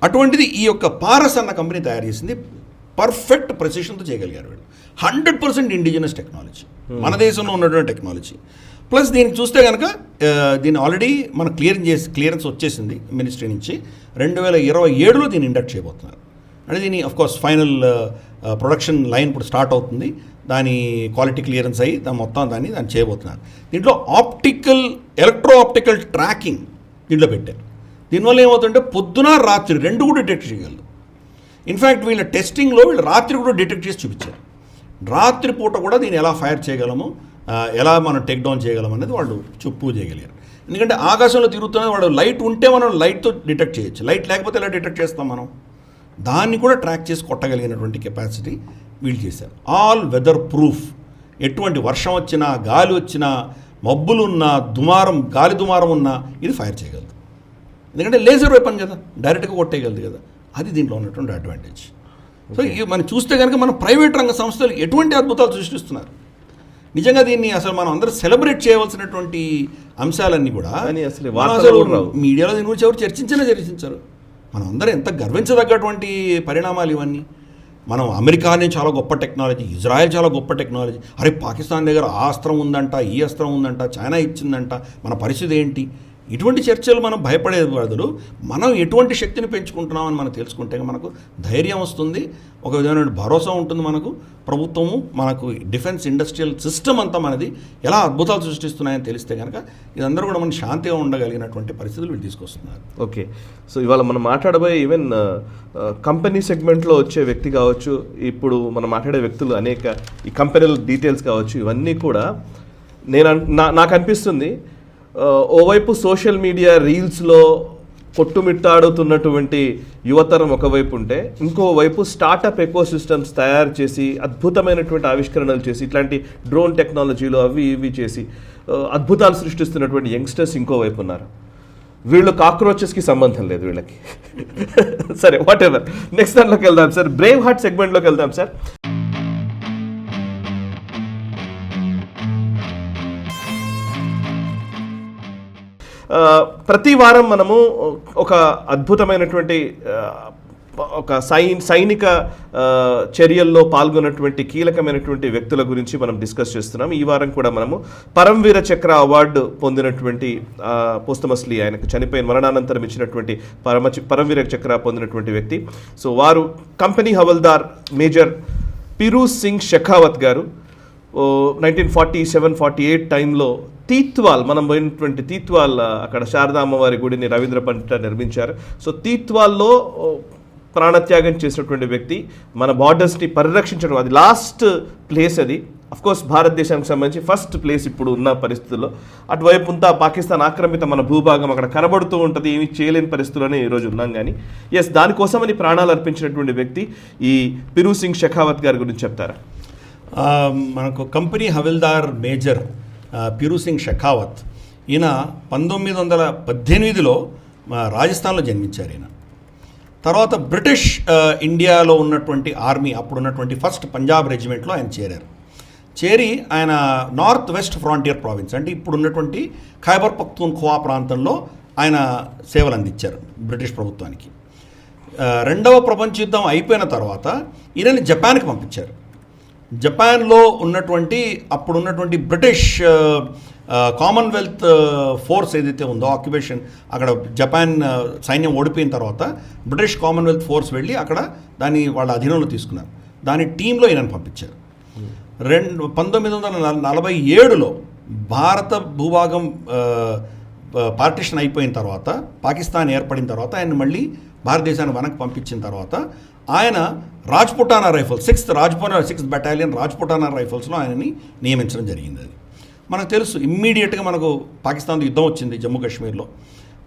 Speaker 2: అటువంటిది ఈ యొక్క పారస్ అన్న కంపెనీ తయారు చేసింది. పర్ఫెక్ట్ ప్రెసిషన్తో చేయగలిగారు వీళ్ళు. 100% ఇండిజినస్ టెక్నాలజీ, మన దేశంలో ఉన్నటువంటి టెక్నాలజీ. ప్లస్ దీనికి చూస్తే కనుక దీన్ని ఆల్రెడీ మనం క్లియరెన్స్ వచ్చేసింది మినిస్ట్రీ నుంచి. 2027లో దీన్ని ఇండక్ట్ చేయబోతున్నారు. అంటే దీని అఫ్కోర్స్ ఫైనల్ ప్రొడక్షన్ లైన్ ఇప్పుడు స్టార్ట్ అవుతుంది. దాని క్వాలిటీ క్లియరెన్స్ అయ్యి దాన్ని చేయబోతున్నారు. దీంట్లో ఎలక్ట్రో ఆప్టికల్ ట్రాకింగ్ దీంట్లో పెట్టారు. దీనివల్ల ఏమవుతుందంటే పొద్దున రాత్రి 2 కూడా డిటెక్ట్ చేయగలరు. ఇన్ఫ్యాక్ట్ వీళ్ళ టెస్టింగ్లో వీళ్ళు రాత్రి కూడా డిటెక్ట్ చేసి చూపించారు. రాత్రిపూట కూడా దీన్ని ఎలా ఫైర్ చేయగలము, ఎలా మనం టేక్ డౌన్ చేయగలం అనేది వాళ్ళు ప్రూవ్ చేయగలిగారు. ఎందుకంటే ఆకాశంలో తిరుగుతున్నది వాడు లైట్ ఉంటే మనం లైట్తో డిటెక్ట్ చేయొచ్చు, లైట్ లేకపోతే ఎలా డిటెక్ట్ చేస్తాం మనం? దాన్ని కూడా ట్రాక్ చేసి కొట్టగలిగినటువంటి కెపాసిటీ వీళ్ళు చేశారు. All weather proof. ఎటువంటి వర్షం వచ్చినా, గాలి వచ్చినా, మబ్బులున్నా, గాలి దుమారం ఉన్నా ఇది ఫైర్ చేయగలదు. ఎందుకంటే లేజర్ వెపన్ కదా, డైరెక్ట్గా కొట్టేయగలదు కదా. అది దీంట్లో ఉన్నటువంటి అడ్వాంటేజ్. సో మనం చూస్తే కనుక మన ప్రైవేట్ రంగ సంస్థలు ఎటువంటి అద్భుతాలు సృష్టిస్తున్నారు. నిజంగా దీన్ని అసలు మనం అందరూ సెలబ్రేట్ చేయవలసినటువంటి అంశాలన్నీ కూడా అసలు మీడియాలో దీని గురించి ఎవరు చర్చించరు. మనం అందరూ ఎంత గర్వించదగ్గటువంటి పరిణామాలు ఇవన్నీ. మనం అమెరికానే చాలా గొప్ప టెక్నాలజీ, ఇజ్రాయెల్ చాలా గొప్ప టెక్నాలజీ, అరే పాకిస్తాన్ దగ్గర ఆ అస్త్రం ఉందంట, ఈ అస్త్రం ఉందంట, చైనా ఇచ్చిందంట, మన పరిస్థితి ఏంటి? ఇటువంటి చర్చలు మనం భయపడే బదులు మనం ఎటువంటి శక్తిని పెంచుకుంటున్నామని మనం తెలుసుకుంటే మనకు ధైర్యం వస్తుంది, ఒక విధమైన భరోసా ఉంటుంది. మనకు ప్రభుత్వము, మనకు డిఫెన్స్ ఇండస్ట్రియల్ సిస్టమ్ అంతా మనది ఎలా అద్భుతాలు సృష్టిస్తున్నాయని తెలిస్తే కనుక ఇదందరూ కూడా మనం శాంతిగా ఉండగలిగినటువంటి పరిస్థితులు వీళ్ళు తీసుకొస్తున్నారు.
Speaker 1: ఓకే, సో ఇవాళ మనం మాట్లాడబోయే ఈవెన్ కంపెనీ సెగ్మెంట్లో వచ్చే వ్యక్తి కావచ్చు, ఇప్పుడు మనం మాట్లాడే వ్యక్తులు అనేక ఈ కంపెనీల డీటెయిల్స్ కావచ్చు, ఇవన్నీ కూడా నాకు అనిపిస్తుంది ఓవైపు సోషల్ మీడియా రీల్స్లో కొట్టుమిట్టాడుతున్నటువంటి యువతరం ఒకవైపు ఉంటే, ఇంకోవైపు స్టార్టప్ ఎకోసిస్టమ్స్ తయారు చేసి అద్భుతమైనటువంటి ఆవిష్కరణలు చేసి ఇట్లాంటి డ్రోన్ టెక్నాలజీలో అవి ఇవి చేసి అద్భుతాలు సృష్టిస్తున్నటువంటి యంగ్స్టర్స్ ఇంకోవైపు ఉన్నారు. వీళ్ళు కాక్రోచెస్కి సంబంధం లేదు వీళ్ళకి. సరే, వాట్ ఎవర్, నెక్స్ట్ దాంట్లోకి వెళ్దాం సార్. బ్రేవ్ హార్ట్ సెగ్మెంట్లోకి వెళ్దాం సార్. ప్రతి వారం మనము ఒక అద్భుతమైనటువంటి ఒక సైనిక చర్యల్లో పాల్గొన్నటువంటి కీలకమైనటువంటి వ్యక్తుల గురించి మనం డిస్కస్ చేస్తున్నాం. ఈ వారం కూడా మనము పరమవీర చక్ర అవార్డు పొందినటువంటి పోస్టమస్లీ ఆయనకు చనిపోయిన మరణానంతరం ఇచ్చినటువంటి పరమవీర చక్ర పొందినటువంటి వ్యక్తి. సో వారు కంపెనీ హవల్దార్ మేజర్ పిరూజ్ సింగ్ షెకావత్ గారు 1947-48 టైంలో తీత్వాల్, మనం పోయినటువంటి తీత్వాల్, అక్కడ శారదా అమ్మవారి గుడిని రవీంద్ర పండిట్ నిర్మించారు. సో తీత్వాల్లో ప్రాణత్యాగం చేసినటువంటి వ్యక్తి, మన బార్డర్స్ని పరిరక్షించడం, అది లాస్ట్ ప్లేస్. అది అఫ్కోర్స్ భారతదేశానికి సంబంధించి ఫస్ట్ ప్లేస్ ఇప్పుడు ఉన్న పరిస్థితుల్లో. అటువైపు అంతా పాకిస్తాన్ ఆక్రమిత మన భూభాగం అక్కడ కనబడుతూ ఉంటుంది, ఏమీ చేయలేని పరిస్థితుల్లోనే ఈరోజు ఉన్నాం. కానీ ఎస్, దానికోసమని ప్రాణాలు అర్పించినటువంటి వ్యక్తి ఈ పిరూజ్ సింగ్ షెకావత్ గారి గురించి చెప్తారా?
Speaker 2: మనకు కంపెనీ హవిల్దార్ మేజర్ పిరూజ్ సింగ్ షెకావత్, ఈయన 1918లో రాజస్థాన్లో జన్మించారు. ఈయన తర్వాత బ్రిటిష్ ఇండియాలో ఉన్నటువంటి ఆర్మీ, అప్పుడు ఉన్నటువంటి ఫస్ట్ పంజాబ్ రెజిమెంట్లో ఆయన చేరారు. చేరి ఆయన నార్త్ వెస్ట్ ఫ్రాంటియర్ ప్రావిన్స్, అంటే ఇప్పుడు ఉన్నటువంటి ఖైబర్ పఖ్తూన్ఖ్వా ప్రాంతంలో ఆయన సేవలు అందించారు బ్రిటిష్ ప్రభుత్వానికి. రెండవ ప్రపంచ యుద్ధం అయిపోయిన తర్వాత ఈయనని జపాన్కి పంపించారు. జపాన్లో ఉన్నటువంటి అప్పుడున్నటువంటి బ్రిటిష్ కామన్వెల్త్ ఫోర్స్ ఏదైతే ఉందో ఆక్యుపేషన్, అక్కడ జపాన్ సైన్యం ఓడిపోయిన తర్వాత బ్రిటిష్ కామన్వెల్త్ ఫోర్స్ వెళ్ళి అక్కడ దాన్ని వాళ్ళ అధీనంలో తీసుకున్నారు. దాని టీంలో ఈయనను పంపించారు. 1947లో భారత భూభాగం పార్టిషన్ అయిపోయిన తర్వాత, పాకిస్తాన్ ఏర్పడిన తర్వాత ఆయన మళ్ళీ భారతదేశాన్ని వెనక్కి పంపించిన తర్వాత ఆయన రాజ్పుటానా రైఫల్స్ 6th బెటాలియన్ రాజ్పుటానా రైఫల్స్లో ఆయనని నియమించడం జరిగింది. అది మనకు తెలుసు. ఇమ్మీడియట్గా మనకు పాకిస్తాన్తో యుద్ధం వచ్చింది జమ్మూ కాశ్మీర్లో.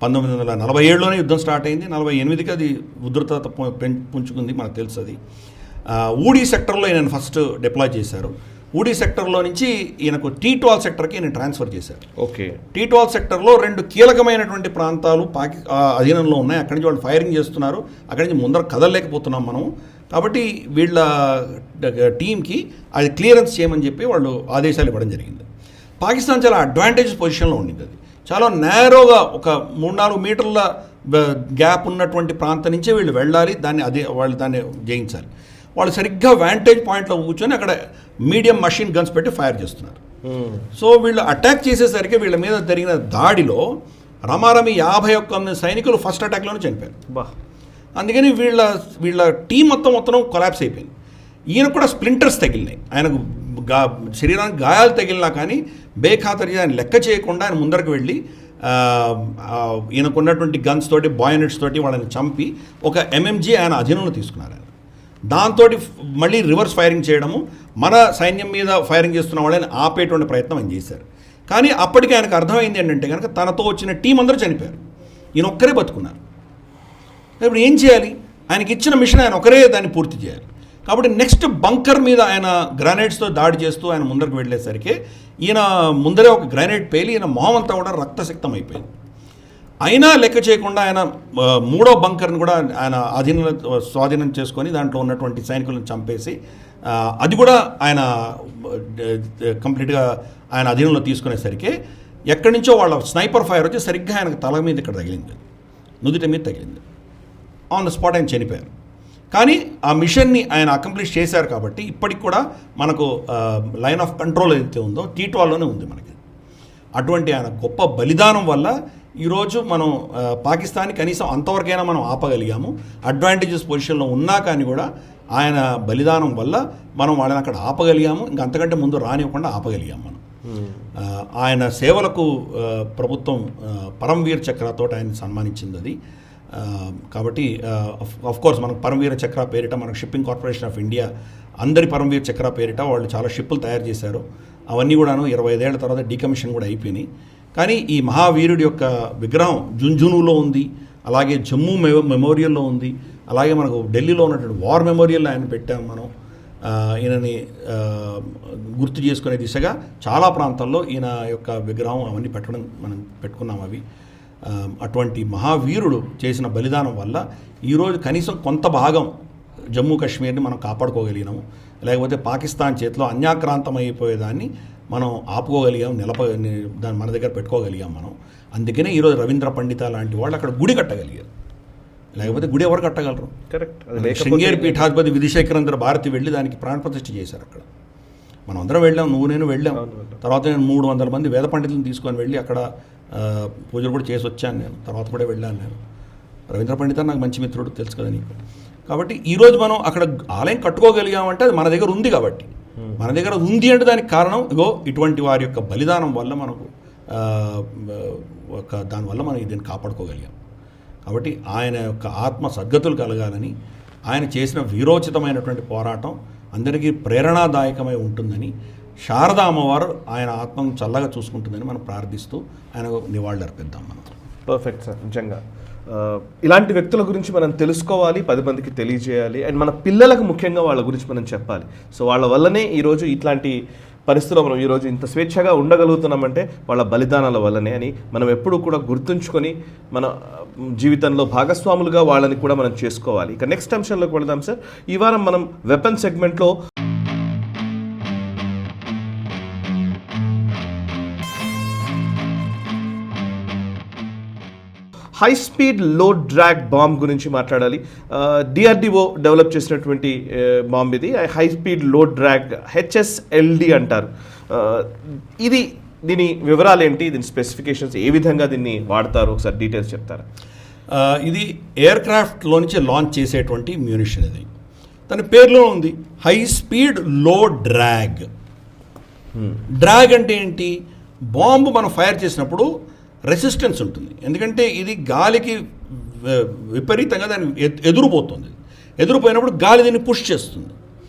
Speaker 2: 1947లోనే యుద్ధం స్టార్ట్ అయింది. 48కి అది ఉధృతత పుంజుకుంది, మనకు తెలుసు. అది ఊడీ సెక్టర్లో ఈయన ఫస్ట్ డిప్లాయ్ చేశారు. ఊడీ సెక్టర్లో నుంచి ఈయనకు T12 సెక్టర్కి ఈయన ట్రాన్స్ఫర్ చేశారు.
Speaker 1: ఓకే,
Speaker 2: T12 సెక్టర్లో 2 కీలకమైనటువంటి ప్రాంతాలు అధీనంలో ఉన్నాయి. అక్కడి నుంచి వాళ్ళు ఫైరింగ్ చేస్తున్నారు. అక్కడి నుంచి ముందర కదలలేకపోతున్నాం మనం. కాబట్టి వీళ్ళ టీంకి అది క్లియరెన్స్ చేయమని చెప్పి వాళ్ళు ఆదేశాలు ఇవ్వడం జరిగింది. పాకిస్తాన్ చాలా అడ్వాంటేజ్ పొజిషన్లో ఉండింది. అది చాలా నేరోగా ఒక 3-4 మీటర్ల గ్యాప్ ఉన్నటువంటి ప్రాంతం నుంచే వీళ్ళు వెళ్ళాలి, వాళ్ళు దాన్ని జయించాలి. వాళ్ళు సరిగ్గా వ్యాంటేజ్ పాయింట్లో కూర్చొని అక్కడ మీడియం మషిన్ గన్స్ పెట్టి ఫైర్ చేస్తున్నారు. సో వీళ్ళు అటాక్ చేసేసరికి వీళ్ళ మీద జరిగిన దాడిలో రమారమి 51 సైనికులు ఫస్ట్ అటాక్లోనే చనిపోయారు. అందుకని వీళ్ళ టీం మొత్తం కొలాప్స్ అయిపోయింది. ఈయన కూడా స్ప్లింటర్స్ తగిలినాయి. ఆయనకు శరీరానికి గాయాలు తగిలినా కానీ బేఖాతరి ఆయన లెక్క చేయకుండా ఆయన ముందరకు వెళ్ళి ఈయనకున్నటువంటి గన్స్ తోటి, బాయోనెట్స్ తోటి వాళ్ళని చంపి ఒక MMG ఆయన అధీనంలో తీసుకున్నారు. ఆయన దాంతో మళ్ళీ రివర్స్ ఫైరింగ్ చేయడము, మన సైన్యం మీద ఫైరింగ్ చేస్తున్న వాళ్ళని ఆపేటువంటి ప్రయత్నం ఆయన చేశారు. కానీ అప్పటికి ఆయనకు అర్థమైంది ఏంటంటే కనుక తనతో వచ్చిన టీం అందరూ చనిపోయారు, ఈయన ఒక్కరే బతుకున్నారు. ఇప్పుడు ఏం చేయాలి? ఆయనకి ఇచ్చిన మిషన్ ఆయన ఒకరే దాన్ని పూర్తి చేయాలి. కాబట్టి నెక్స్ట్ బంకర్ మీద ఆయన గ్రానైట్స్తో దాడి చేస్తూ ఆయన ముందరకు వెళ్ళేసరికి ఈయన ముందరే ఒక గ్రానైట్ పేలి ఈయన మొహం అంతా కూడా రక్తసిక్తం అయిపోయింది. అయినా లెక్క చేయకుండా ఆయన 3వ బంకర్ని కూడా ఆయన స్వాధీనం చేసుకొని దాంట్లో ఉన్నటువంటి సైనికులను చంపేసి అది కూడా ఆయన కంప్లీట్గా ఆయన అధీనంలో తీసుకునేసరికి ఎక్కడి నుంచో వాళ్ళ స్నైపర్ ఫైర్ వచ్చి సరిగ్గా ఆయనకు తల మీద ఇక్కడ తగిలింది, నుదుటి మీద తగిలింది. ఆన్ ద స్పాట్ ఆయన చనిపోయారు. కానీ ఆ మిషన్ని ఆయన అకంప్లిష్ చేశారు కాబట్టి ఇప్పటికి కూడా మనకు లైన్ ఆఫ్ కంట్రోల్ ఏదైతే ఉందో T12లోనే ఉంది మనకి. అటువంటి ఆయన గొప్ప బలిదానం వల్ల ఈరోజు మనం పాకిస్తాన్ని కనీసం అంతవరకైనా మనం ఆపగలిగాము. అడ్వాంటేజెస్ పొజిషన్లో ఉన్నా కానీ కూడా ఆయన బలిదానం వల్ల మనం వాళ్ళని అక్కడ ఆపగలిగాము. ఇంకా అంతకంటే ముందు రానివ్వకుండా ఆపగలిగాము మనం. ఆయన సేవలకు ప్రభుత్వం పరమవీర్ చక్రతో ఆయన సన్మానించింది అది. కాబట్టి ఆఫ్ కోర్స్ మనకు పరమవీర చక్ర పేరిట మనకు షిప్పింగ్ కార్పొరేషన్ ఆఫ్ ఇండియా అందరి పరమవీర్ చక్ర పేరిట వాళ్ళు చాలా షిప్పులు తయారు చేశారు. అవన్నీ కూడాను 25 ఏళ్ల తర్వాత డీకమిషన్ కూడా అయిపోయినాయి. కానీ ఈ మహావీరుడి యొక్క విగ్రహం జుంజునులో ఉంది, అలాగే జమ్మూ మెమోరియల్లో ఉంది, అలాగే మనకు ఢిల్లీలో ఉన్నటువంటి వార్ మెమోరియల్లో ఆయన పెట్టాము మనం. ఈయనని గుర్తు చేసుకునే దిశగా చాలా ప్రాంతాల్లో ఈయన యొక్క విగ్రహం అవన్నీ మనం పెట్టుకున్నాం. అవి అటువంటి మహావీరుడు చేసిన బలిదానం వల్ల ఈరోజు కనీసం కొంత భాగం జమ్మూ కాశ్మీర్ని మనం కాపాడుకోగలిగినాము. లేకపోతే పాకిస్తాన్ చేతిలో అన్యాక్రాంతం అయిపోయేదాన్ని మనం ఆపుకోగలిగాం, దాన్ని మన దగ్గర పెట్టుకోగలిగాం మనం. అందుకనే ఈరోజు రవీంద్ర పండిత లాంటి వాళ్ళు అక్కడ గుడి కట్టగలిగారు. లేకపోతే గుడి ఎవరు కట్టగలరు?
Speaker 1: కరెక్ట్.
Speaker 2: శృంగేరి పీఠాధిపతి విధిశేఖరేంద్ర భారతి వెళ్ళి దానికి ప్రాణప్రతిష్ఠ చేశారు అక్కడ. మనం అందరం వెళ్ళాం, నేను వెళ్ళాం. తర్వాత నేను 300 మంది వేద పండితులను తీసుకొని వెళ్ళి అక్కడ పూజలు కూడా చేసి వచ్చాను. నేను తర్వాత కూడా వెళ్ళాను. నేను రవీంద్ర పండిత నాకు మంచి మిత్రుడు, తెలుసు కదా నీకు. కాబట్టి ఈరోజు మనం అక్కడ ఆలయం కట్టుకోగలిగామంటే అది మన దగ్గర ఉంది. కాబట్టి మన దగ్గర ఉంది అంటే దానికి కారణం ఇటువంటి వారి యొక్క బలిదానం వల్ల మనకు దానివల్ల మనం దీన్ని కాపాడుకోగలిగాం. కాబట్టి ఆయన యొక్క ఆత్మ సద్గతులు కలగాలని, ఆయన చేసిన వీరోచితమైనటువంటి పోరాటం అందరికీ ప్రేరణాదాయకమై ఉంటుందని, శారదా అమ్మవారు ఆయన ఆత్మను చల్లగా చూసుకుంటుందని మనం ప్రార్థిస్తూ ఆయనకు నివాళులు అర్పిద్దాం మనం.
Speaker 1: Perfect sir. నిజంగా ఇలాంటి వ్యక్తుల గురించి మనం తెలుసుకోవాలి, 10 మందికి తెలియజేయాలి, అండ్ మన పిల్లలకు ముఖ్యంగా వాళ్ళ గురించి మనం చెప్పాలి. సో వాళ్ళ వల్లనే ఈరోజు ఇట్లాంటి పరిస్థితుల్లో మనం ఈరోజు ఇంత స్వేచ్ఛగా ఉండగలుగుతున్నామంటే వాళ్ళ బలిదానాల వల్లనే అని మనం ఎప్పుడూ కూడా గుర్తుంచుకొని మన జీవితంలో భాగస్వాములుగా వాళ్ళని కూడా మనం చేసుకోవాలి. ఇక నెక్స్ట్ అంశంలోకి వెళదాం సార్. ఈ వారం మనం వెపన్ సెగ్మెంట్లో హై స్పీడ్ లో డ్రాగ్ బాంబ్ గురించి మాట్లాడాలి. డిఆర్డిఓ డెవలప్ చేసినటువంటి బాంబ్ ఇది. హై స్పీడ్ లో డ్రాగ్ HSLD అంటారు. దీని వివరాలు ఏంటి, దీని స్పెసిఫికేషన్స్, ఏ విధంగా దీన్ని వాడతారు, ఒకసారి డీటెయిల్స్ చెప్తారా?
Speaker 2: ఇది ఎయిర్ క్రాఫ్ట్లో నుంచి లాంచ్ చేసేటువంటి మ్యూనిషన్. ఇది దాని పేరులో ఉంది, హై స్పీడ్ లో డ్రాగ్. డ్రాగ్ అంటే ఏంటి? బాంబు మనం ఫైర్ చేసినప్పుడు రెసిస్టెన్స్ ఉంటుంది. ఎందుకంటే ఇది గాలికి విపరీతంగా దాన్ని ఎదురుపోతుంది. ఎదురుపోయినప్పుడు గాలి దీన్ని పుష్ చేస్తుంది.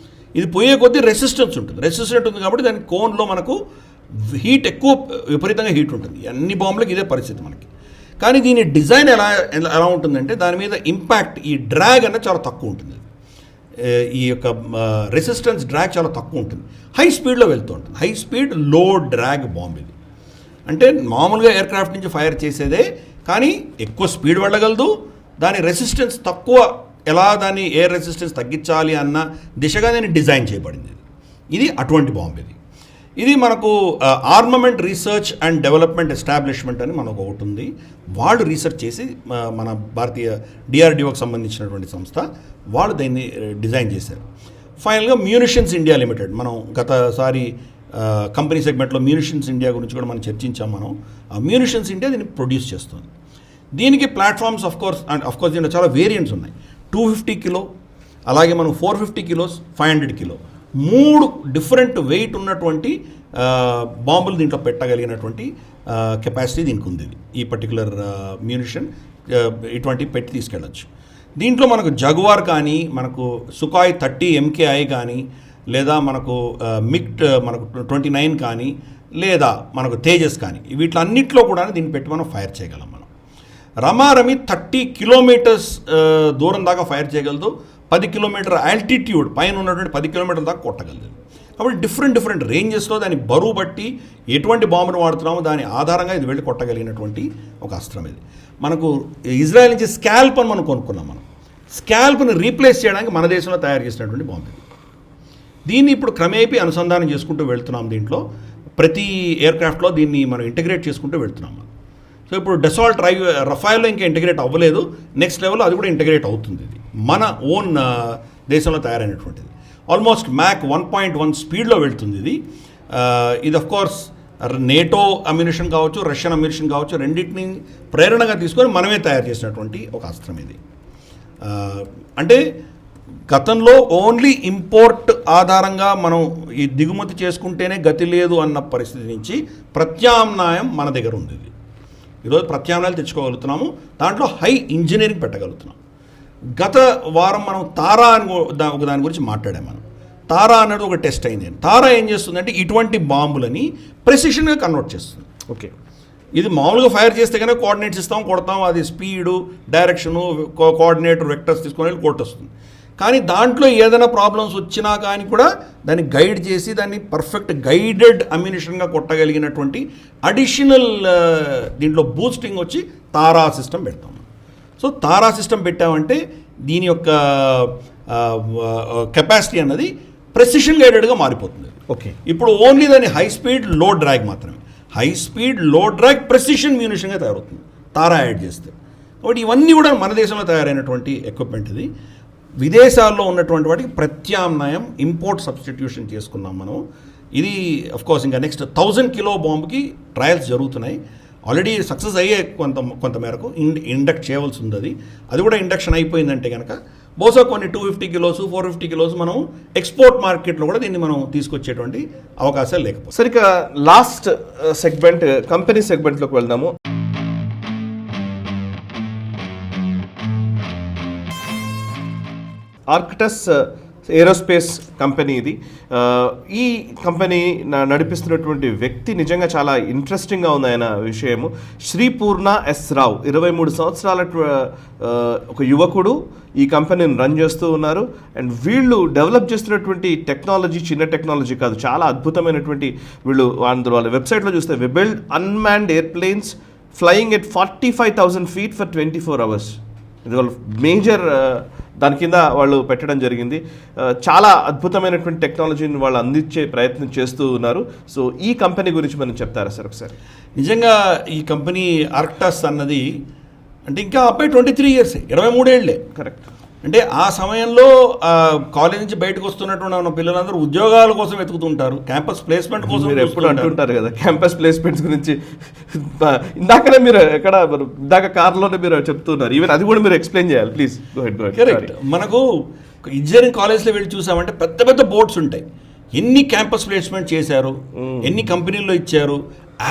Speaker 2: ఇది పోయే కొద్దీ రెసిస్టెన్స్ ఉంటుంది. రెసిస్టెంట్ ఉంది కాబట్టి దాని కోన్లో మనకు హీట్ ఎక్కువ, విపరీతంగా హీట్ ఉంటుంది. అన్ని బాంబులకు ఇదే పరిస్థితి మనకి. కానీ దీని డిజైన్ ఎలా ఉంటుందంటే దాని మీద ఇంపాక్ట్, ఈ డ్రాగ్ అనేది చాలా తక్కువ ఉంటుంది. ఈ యొక్క రెసిస్టెన్స్ డ్రాగ్ చాలా తక్కువ ఉంటుంది. హై స్పీడ్లో వెళ్తూ ఉంటుంది. హై స్పీడ్ లో డ్రాగ్ బాంబ్ ఇది. అంటే మామూలుగా ఎయిర్ క్రాఫ్ట్ నుంచి ఫైర్ చేసేదే, కానీ ఎక్కువ స్పీడ్ వెళ్ళగలదు. దాని రెసిస్టెన్స్ తక్కువ, ఎలా దాన్ని ఎయిర్ రెసిస్టెన్స్ తగ్గించాలి అన్న దిశగా దీన్ని డిజైన్ చేయబడింది. ఇది అటువంటి బాంబు. ఇది మనకు armament research and development establishment అని మనకు ఒకటి ఉంది. వాళ్ళు రీసెర్చ్ చేసి మన భారతీయ డిఆర్డిఓకి సంబంధించినటువంటి సంస్థ, వాళ్ళు దీన్ని డిజైన్ చేశారు. ఫైనల్గా మ్యూనిషన్స్ ఇండియా లిమిటెడ్, మనం గతసారి కంపెనీ సెగ్మెంట్లో మ్యూనిషన్స్ ఇండియా గురించి కూడా మనం చర్చించాం. మనం ఆ మ్యూనిషన్స్ ఇండియా దీన్ని ప్రొడ్యూస్ చేస్తుంది. దీనికి ప్లాట్ఫామ్స్ ఆఫ్ కోర్స్ దీంట్లో చాలా వేరియంట్స్ ఉన్నాయి. 250 కిలో, అలాగే మనం 450 కిలోస్, 500 కిలో, 3 డిఫరెంట్ వెయిట్ ఉన్నటువంటి బాంబులు దీంట్లో పెట్టగలిగినటువంటి కెపాసిటీ దీనికి ఉంది. ఈ పర్టికులర్ మ్యూనిషన్ ఇటువంటి పెట్టి తీసుకెళ్ళచ్చు. దీంట్లో మనకు జగ్వార్ కానీ, మనకు సుఖాయ్ 30 MKI కానీ, లేదా మనకు మనకు 29 కానీ, లేదా మనకు తేజస్ కానీ, వీటిలన్నింటిలో కూడా దీన్ని పెట్టి మనం ఫైర్ చేయగలం. మనం రమారమి 30 కిలోమీటర్స్ దూరం దాకా ఫైర్ చేయగలదు. 10 కిలోమీటర్ ఆల్టిట్యూడ్ పైన ఉన్నటువంటి 10 కిలోమీటర్ల దాకా కొట్టగలదు. కాబట్టి డిఫరెంట్ రేంజెస్లో దాని బరువు బట్టి ఎటువంటి బాంబును వాడుతున్నామో దాని ఆధారంగా ఇది వెళ్ళి కొట్టగలిగినటువంటి ఒక అస్త్రం. ఇది మనకు ఇజ్రాయెల్ నుంచి స్కాల్ప్ అని మనం కొనుక్కున్నాం. మనం స్కాల్ప్ని రీప్లేస్ చేయడానికి మన దేశంలో తయారు చేసినటువంటి బాంబు ఇది. దీన్ని ఇప్పుడు క్రమేపీ అనుసంధానం చేసుకుంటూ వెళ్తున్నాం. దీంట్లో ప్రతి ఎయిర్ క్రాఫ్ట్లో దీన్ని మనం ఇంటిగ్రేట్ చేసుకుంటూ వెళ్తున్నాం. సో ఇప్పుడు డెసాల్ట్ రఫైల్లో ఇంకా ఇంటిగ్రేట్ అవ్వలేదు. నెక్స్ట్ లెవెల్లో అది కూడా ఇంటిగ్రేట్ అవుతుంది. ఇది మన ఓన్ దేశంలో తయారైనటువంటిది. ఆల్మోస్ట్ మ్యాక్ 1.1 స్పీడ్లో వెళ్తుంది ఇది. ఇది ఆఫ్ కోర్స్ నేటో అమ్యునిషన్ కావచ్చు, రష్యన్ అమ్యునిషన్ కావచ్చు, రెండింటిని ప్రేరణగా తీసుకొని మనమే తయారు చేసినటువంటి ఒక అస్త్రం ఇది. అంటే గతంలో ఓన్లీ ఇంపోర్ట్ ఆధారంగా మనం ఈ దిగుమతి చేసుకుంటేనే గతి లేదు అన్న పరిస్థితి నుంచి ప్రత్యామ్నాయం మన దగ్గర ఉంది. ఈరోజు ప్రత్యామ్నాయాలు తెచ్చుకోగలుగుతున్నాము, దాంట్లో హై ఇంజనీరింగ్ పెట్టగలుగుతున్నాం. గత వారం మనం తారా అని ఒక దాని గురించి మాట్లాడాం. మనం తారా అనేది ఒక టెస్ట్ అయింది. తారా ఏం చేస్తుందంటే ఇటువంటి బాంబులని ప్రెసిషన్గా కన్వర్ట్ చేస్తుంది.
Speaker 1: ఓకే,
Speaker 2: ఇది మామూలుగా ఫైర్ చేస్తే కనుక కోఆర్డినేట్స్ ఇస్తాం, కొడతాం, అది స్పీడు, డైరెక్షను, కోఆర్డినేటర్, వెక్టర్స్ తీసుకొని వెళ్ళి కొట్టొస్తుంది. కానీ దాంట్లో ఏదైనా ప్రాబ్లమ్స్ వచ్చినా కానీ కూడా దాన్ని గైడ్ చేసి దాన్ని పర్ఫెక్ట్ గైడెడ్ అమ్యునిషన్గా కొట్టగలిగినటువంటి అడిషనల్ దీంట్లో బూస్టింగ్ వచ్చి తారా సిస్టమ్ పెడతాం. సో తారా సిస్టమ్ పెట్టామంటే దీని యొక్క కెపాసిటీ అన్నది ప్రెసిషన్ గైడెడ్గా మారిపోతుంది.
Speaker 1: ఓకే,
Speaker 2: ఇప్పుడు ఓన్లీ దాని హై స్పీడ్ లో డ్రాగ్ మాత్రమే, హై స్పీడ్ లో డ్రాగ్ ప్రెసిషన్ మ్యూనిషన్గా తయారవుతుంది తారా యాడ్ చేస్తే. కాబట్టి ఇవన్నీ కూడా మన దేశంలో తయారైనటువంటి ఎక్విప్మెంట్. ఇది విదేశాల్లో ఉన్నటువంటి వాటికి ప్రత్యామ్నాయం, ఇంపోర్ట్ సబ్స్టిట్యూషన్ చేసుకున్నాం మనం. ఇది అఫ్కోర్స్ ఇంకా నెక్స్ట్ 1000 కిలో బాంబుకి ట్రయల్స్ జరుగుతున్నాయి. ఆల్రెడీ సక్సెస్ అయ్యే కొంత మేరకు ఇండక్ట్ చేయవలసి ఉంది. అది కూడా ఇండక్షన్ అయిపోయిందంటే కనుక బహుశా కొన్ని 250 కిలోస్ 450 కిలోస్ మనం ఎక్స్పోర్ట్ మార్కెట్లో కూడా దీన్ని మనం తీసుకొచ్చేటువంటి అవకాశాలు లేకపోతే.
Speaker 1: సరిగ్గా లాస్ట్ సెగ్మెంట్ కంపెనీ సెగ్మెంట్లోకి వెళ్దాము. ఆర్కిటస్ ఏరోస్పేస్ కంపెనీ ఇది. ఈ కంపెనీ నడిపిస్తున్నటువంటి వ్యక్తి నిజంగా చాలా ఇంట్రెస్టింగ్గా ఉంది. ఆయన విషయము శ్రీపూర్ణ ఎస్ రావు, 23 సంవత్సరాల ఒక యువకుడు ఈ కంపెనీని రన్ చేస్తూ ఉన్నారు. అండ్ వీళ్ళు డెవలప్ చేస్తున్నటువంటి టెక్నాలజీ చిన్న టెక్నాలజీ కాదు, చాలా అద్భుతమైనటువంటి. వీళ్ళు వాళ్ళ వెబ్సైట్లో చూస్తే we build unmanned airplanes flying at 45,000 feet for 24 hours. ఇది వాళ్ళు మేజర్ దాని కింద వాళ్ళు పెట్టడం జరిగింది. చాలా అద్భుతమైనటువంటి టెక్నాలజీని వాళ్ళు అందించే ప్రయత్నం చేస్తూ ఉన్నారు. సో ఈ కంపెనీ గురించి మనం చెప్తారా సార్ ఒకసారి?
Speaker 2: నిజంగా ఈ కంపెనీ ఆర్కిటస్ అన్నది అంటే ఇంకా అబ్బాయి 23 years, 23 ఏళ్ళే.
Speaker 1: కరెక్ట్.
Speaker 2: అంటే ఆ సమయంలో కాలేజ్ నుంచి బయటకు వస్తున్నటువంటి పిల్లలందరూ ఉద్యోగాల కోసం వెతుకుతుంటారు, క్యాంపస్ ప్లేస్మెంట్ కోసం.
Speaker 1: మీరు ఎప్పుడు అంటుంటారు కదా క్యాంపస్ ప్లేస్మెంట్స్ గురించి. ఇందాకనే మీరు ఇందాక కార్లోనే మీరు చెప్తున్నారు, ఈవెన్ అది కూడా మీరు ఎక్స్ప్లెయిన్ చేయాలి ప్లీజ్.
Speaker 2: కరెక్ట్. మనకు ఇంజనీరింగ్ కాలేజ్లో వెళ్ళి చూసామంటే పెద్ద పెద్ద బోర్డ్స్ ఉంటాయి, ఎన్ని క్యాంపస్ ప్లేస్మెంట్ చేశారు, ఎన్ని కంపెనీల్లో ఇచ్చారు,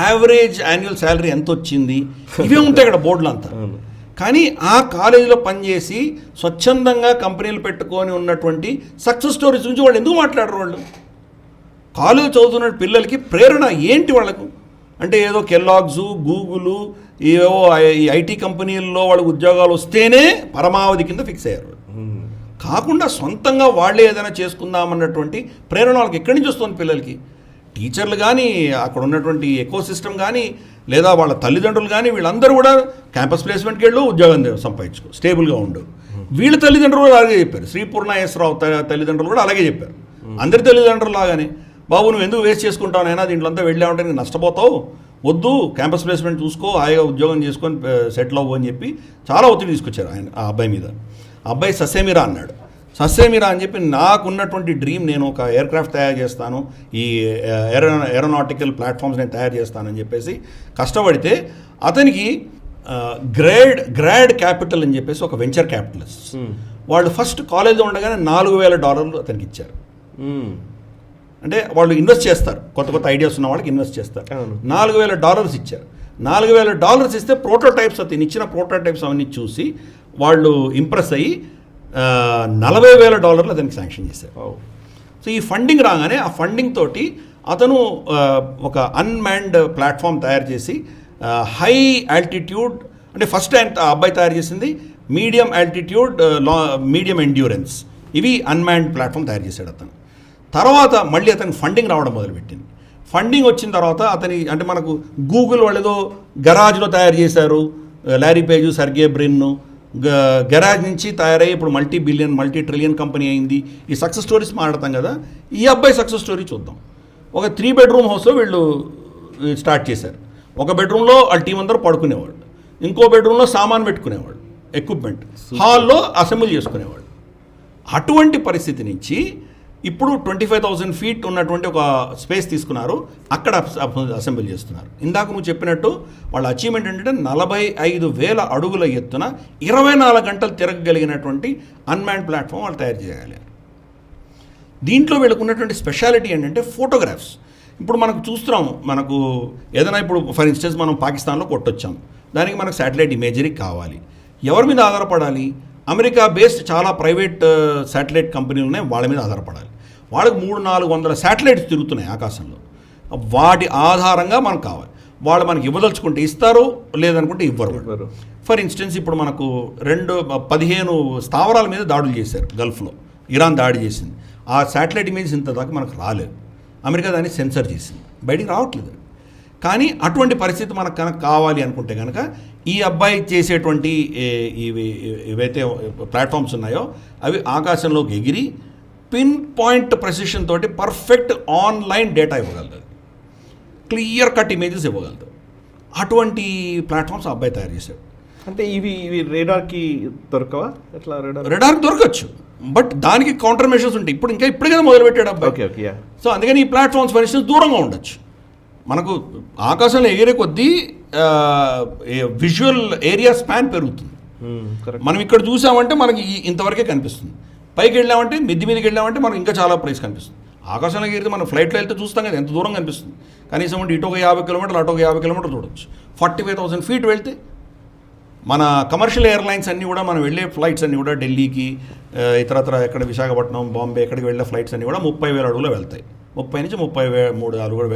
Speaker 2: యావరేజ్ యాన్యువల్ శాలరీ ఎంత వచ్చింది, ఇవే ఉంటాయి అక్కడ బోర్డులు అంతా. కానీ ఆ కాలేజీలో పనిచేసి స్వచ్ఛందంగా కంపెనీలు పెట్టుకొని ఉన్నటువంటి సక్సెస్ స్టోరీస్ గురించి వాళ్ళు ఎందుకు మాట్లాడరు? వాళ్ళు కాలేజ్ చదువుతున్న పిల్లలకి ప్రేరణ ఏంటి వాళ్ళకు? అంటే ఏదో కెల్లాగ్స్, గూగుల్, ఏవో ఈ ఐటీ కంపెనీల్లో వాళ్ళకి ఉద్యోగాలు వస్తేనే పరమావధి కింద ఫిక్స్ అయ్యారు. కాకుండా సొంతంగా వాళ్ళే ఏదైనా చేసుకుందామన్నటువంటి ప్రేరణ వాళ్ళకి ఎక్కడి నుంచి వస్తుంది పిల్లలకి? టీచర్లు కానీ, అక్కడ ఉన్నటువంటి ఎకో సిస్టమ్ కానీ, లేదా వాళ్ళ తల్లిదండ్రులు కానీ, వీళ్ళందరూ కూడా క్యాంపస్ ప్లేస్మెంట్కి వెళ్ళు, ఉద్యోగం సంపాదించుకో, స్టేబుల్గా ఉండు. వీళ్ళ తల్లిదండ్రులు కూడా అలాగే చెప్పారు. శ్రీపూర్ణ ఎస్ రావు తల్లిదండ్రులు కూడా అలాగే చెప్పారు. అందరి తల్లిదండ్రులు లాగానే, బాబు నువ్వు ఎందుకు వేస్ట్ చేసుకుంటావు నైనా, దీంట్లో అంతా వెళ్ళామంటే నీకు నష్టపోతావు, వద్దు, క్యాంపస్ ప్లేస్మెంట్ చూసుకో, హాయిగా ఉద్యోగం చేసుకొని సెటిల్ అవ్వు అని చెప్పి చాలా ఒత్తిడి తీసుకొచ్చారు ఆయన ఆ అబ్బాయి మీద. ఆ అబ్బాయి ససేమిరా అన్నాడు. ససేమిరా అని చెప్పి నాకున్నటువంటి డ్రీమ్, నేను ఒక ఎయిర్క్రాఫ్ట్ తయారు చేస్తాను, ఈ ఏరోనాటికల్ ప్లాట్ఫామ్స్ నేను తయారు చేస్తానని చెప్పేసి కష్టపడితే అతనికి గ్రాడ్ క్యాపిటల్ అని చెప్పేసి ఒక వెంచర్ క్యాపిటలిస్ట్ వాళ్ళు ఫస్ట్ కాలేజ్లో ఉండగానే $4,000 అతనికి ఇచ్చారు. అంటే వాళ్ళు ఇన్వెస్ట్ చేస్తారు, కొత్త కొత్త ఐడియాస్ ఉన్న వాళ్ళకి ఇన్వెస్ట్ చేస్తారు. $4,000 ఇచ్చారు. $4,000 ఇస్తే ప్రోటోటైప్స్, అతను ఇచ్చిన ప్రోటోటైప్స్ అవన్నీ చూసి వాళ్ళు ఇంప్రెస్ అయ్యి $40,000 అతనికి శాంక్షన్ చేశారు. సో ఈ ఫండింగ్ రాగానే ఆ ఫండింగ్ తోటి అతను ఒక అన్మాన్డ్ ప్లాట్ఫామ్ తయారు చేసి హై ఆల్టిట్యూడ్, అంటే ఫస్ట్ ఆ అబ్బాయి తయారు చేసింది మీడియం ఆల్టిట్యూడ్, మీడియం ఎండ్యూరెన్స్, ఇవి అన్మాన్డ్ ప్లాట్ఫామ్ తయారు చేశాడు అతను. తర్వాత మళ్ళీ అతనికి ఫండింగ్ రావడం మొదలుపెట్టింది. ఫండింగ్ వచ్చిన తర్వాత అంటే మనకు గూగుల్ వాళ్ళు ఏదో గరాజ్లో తయారు చేశారు, లారీ పేజు, సర్గే బ్రిన్, గరాజ్ నుంచి తయారయ్యి ఇప్పుడు మల్టీ ట్రిలియన్ కంపెనీ అయింది. ఈ సక్సెస్ స్టోరీస్ మాట్లాడతాం కదా, ఈ అబ్బాయి సక్సెస్ స్టోరీ చూద్దాం. ఒక 3 bedroom హౌస్లో వీళ్ళు స్టార్ట్ చేశారు. ఒక బెడ్రూమ్లో వాళ్ళ టీం అందరూ పడుకునేవాళ్ళు, ఇంకో బెడ్రూమ్లో సామాన్ పెట్టుకునేవాళ్ళు, ఎక్విప్మెంట్, హాల్లో అసెంబ్లీ చేసుకునేవాళ్ళు. అటువంటి పరిస్థితి నుంచి ఇప్పుడు 25,000 feet ఉన్నటువంటి ఒక స్పేస్ తీసుకున్నారు, అక్కడ అసెంబ్లీ చేస్తున్నారు. ఇందాక నువ్వు చెప్పినట్టు వాళ్ళ అచీవ్మెంట్ ఏంటంటే 45,000 అడుగుల ఎత్తున 24 గంటలు తిరగగలిగినటువంటి అన్మ్యాన్డ్ ప్లాట్ఫామ్ వాళ్ళు తయారు చేయగలిగారు. దీంట్లో వీళ్ళకు ఉన్నటువంటి స్పెషాలిటీ ఏంటంటే ఫోటోగ్రాఫ్స్. ఇప్పుడు మనకు చూస్తున్నాము, మనకు ఏదైనా ఇప్పుడు ఫర్ ఇన్స్టెన్స్ మనం పాకిస్తాన్లో కొట్టొచ్చాం, దానికి మనకు శాటిలైట్ ఇమేజరీ కావాలి. ఎవరి మీద ఆధారపడాలి? అమెరికా బేస్డ్ చాలా ప్రైవేట్ శాటిలైట్ కంపెనీలు ఉన్నాయి, వాళ్ళ మీద ఆధారపడాలి. వాళ్ళకి 300-400 శాటిలైట్స్ తిరుగుతున్నాయి ఆకాశంలో. వాటి ఆధారంగా మనకు కావాలి. వాళ్ళు మనకి ఇవ్వదలుచుకుంటే ఇస్తారు, లేదనుకుంటే ఇవ్వరు. ఫర్ ఇన్స్టెన్స్ ఇప్పుడు మనకు 15 స్థావరాల మీద దాడులు చేశారు గల్ఫ్లో, ఇరాన్ దాడి చేసింది. ఆ శాటిలైట్ ఇమేజ్ ఇంత దాకా మనకు రాలేదు, అమెరికా దాన్ని సెన్సర్ చేసింది, బయటికి రావట్లేదు. కానీ అటువంటి పరిస్థితి మనకు కనుక కావాలి అనుకుంటే కనుక ఈ అబ్బాయి చేసేటువంటి ఏవైతే ప్లాట్ఫామ్స్ ఉన్నాయో అవి ఆకాశంలోకి ఎగిరి పిన్ పాయింట్ ప్రెసిషన్ తోటి పర్ఫెక్ట్ ఆన్లైన్ డేటా ఇవ్వగలదు, క్లియర్ కట్ ఇమేజెస్ ఇవ్వగలదు. అటువంటి ప్లాట్ఫామ్స్ ఆ అబ్బాయి తయారు చేశాడు.
Speaker 1: అంటే ఇవి రేడార్కి దొరకవా? ఎట్లా
Speaker 2: రేడార్కి దొరకచ్చు, బట్ దానికి కౌంటర్ మెషర్స్ ఉంటాయి. ఇప్పుడే కదా మొదలు పెట్టాడు అబ్బాయి. సో అందుకని ఈ ప్లాట్ఫామ్స్ ఫర్ ఇన్స్టెన్స్ దూరంగా ఉండొచ్చు. మనకు ఆకాశంలో ఎగిరే కొద్దీ విజువల్ ఏరియా స్పాన్ పెరుగుతుంది. మనం ఇక్కడ చూసామంటే మనకి ఇంతవరకే కనిపిస్తుంది, పైకి వెళ్ళామంటే మిద్ది మీదకి వెళ్ళామంటే మనకు ఇంకా చాలా ప్లేస్ కనిపిస్తుంది. ఆకాశంలో ఎగిరితే మనం ఫ్లైట్లో వెళ్తే చూస్తాం కదా ఎంత దూరం కనిపిస్తుంది. కనీసం అంటే ఇటు ఒక 50 కిలోమీటర్లు, అటు ఒక 50 కిలోమీటర్లు చూడొచ్చు. 45,000 feet వెళ్తే మన కమర్షియల్ ఎయిర్లైన్స్ అన్నీ కూడా, మనం వెళ్ళే ఫ్లైట్స్ అన్నీ కూడా ఢిల్లీకి, ఇతరత్ర ఎక్కడ విశాఖపట్నం, బాంబే ఎక్కడికి వెళ్ళే ఫ్లైట్స్ అన్నీ కూడా 30,000 అడుగులు వెళ్తాయి. 30 నుంచి 33,000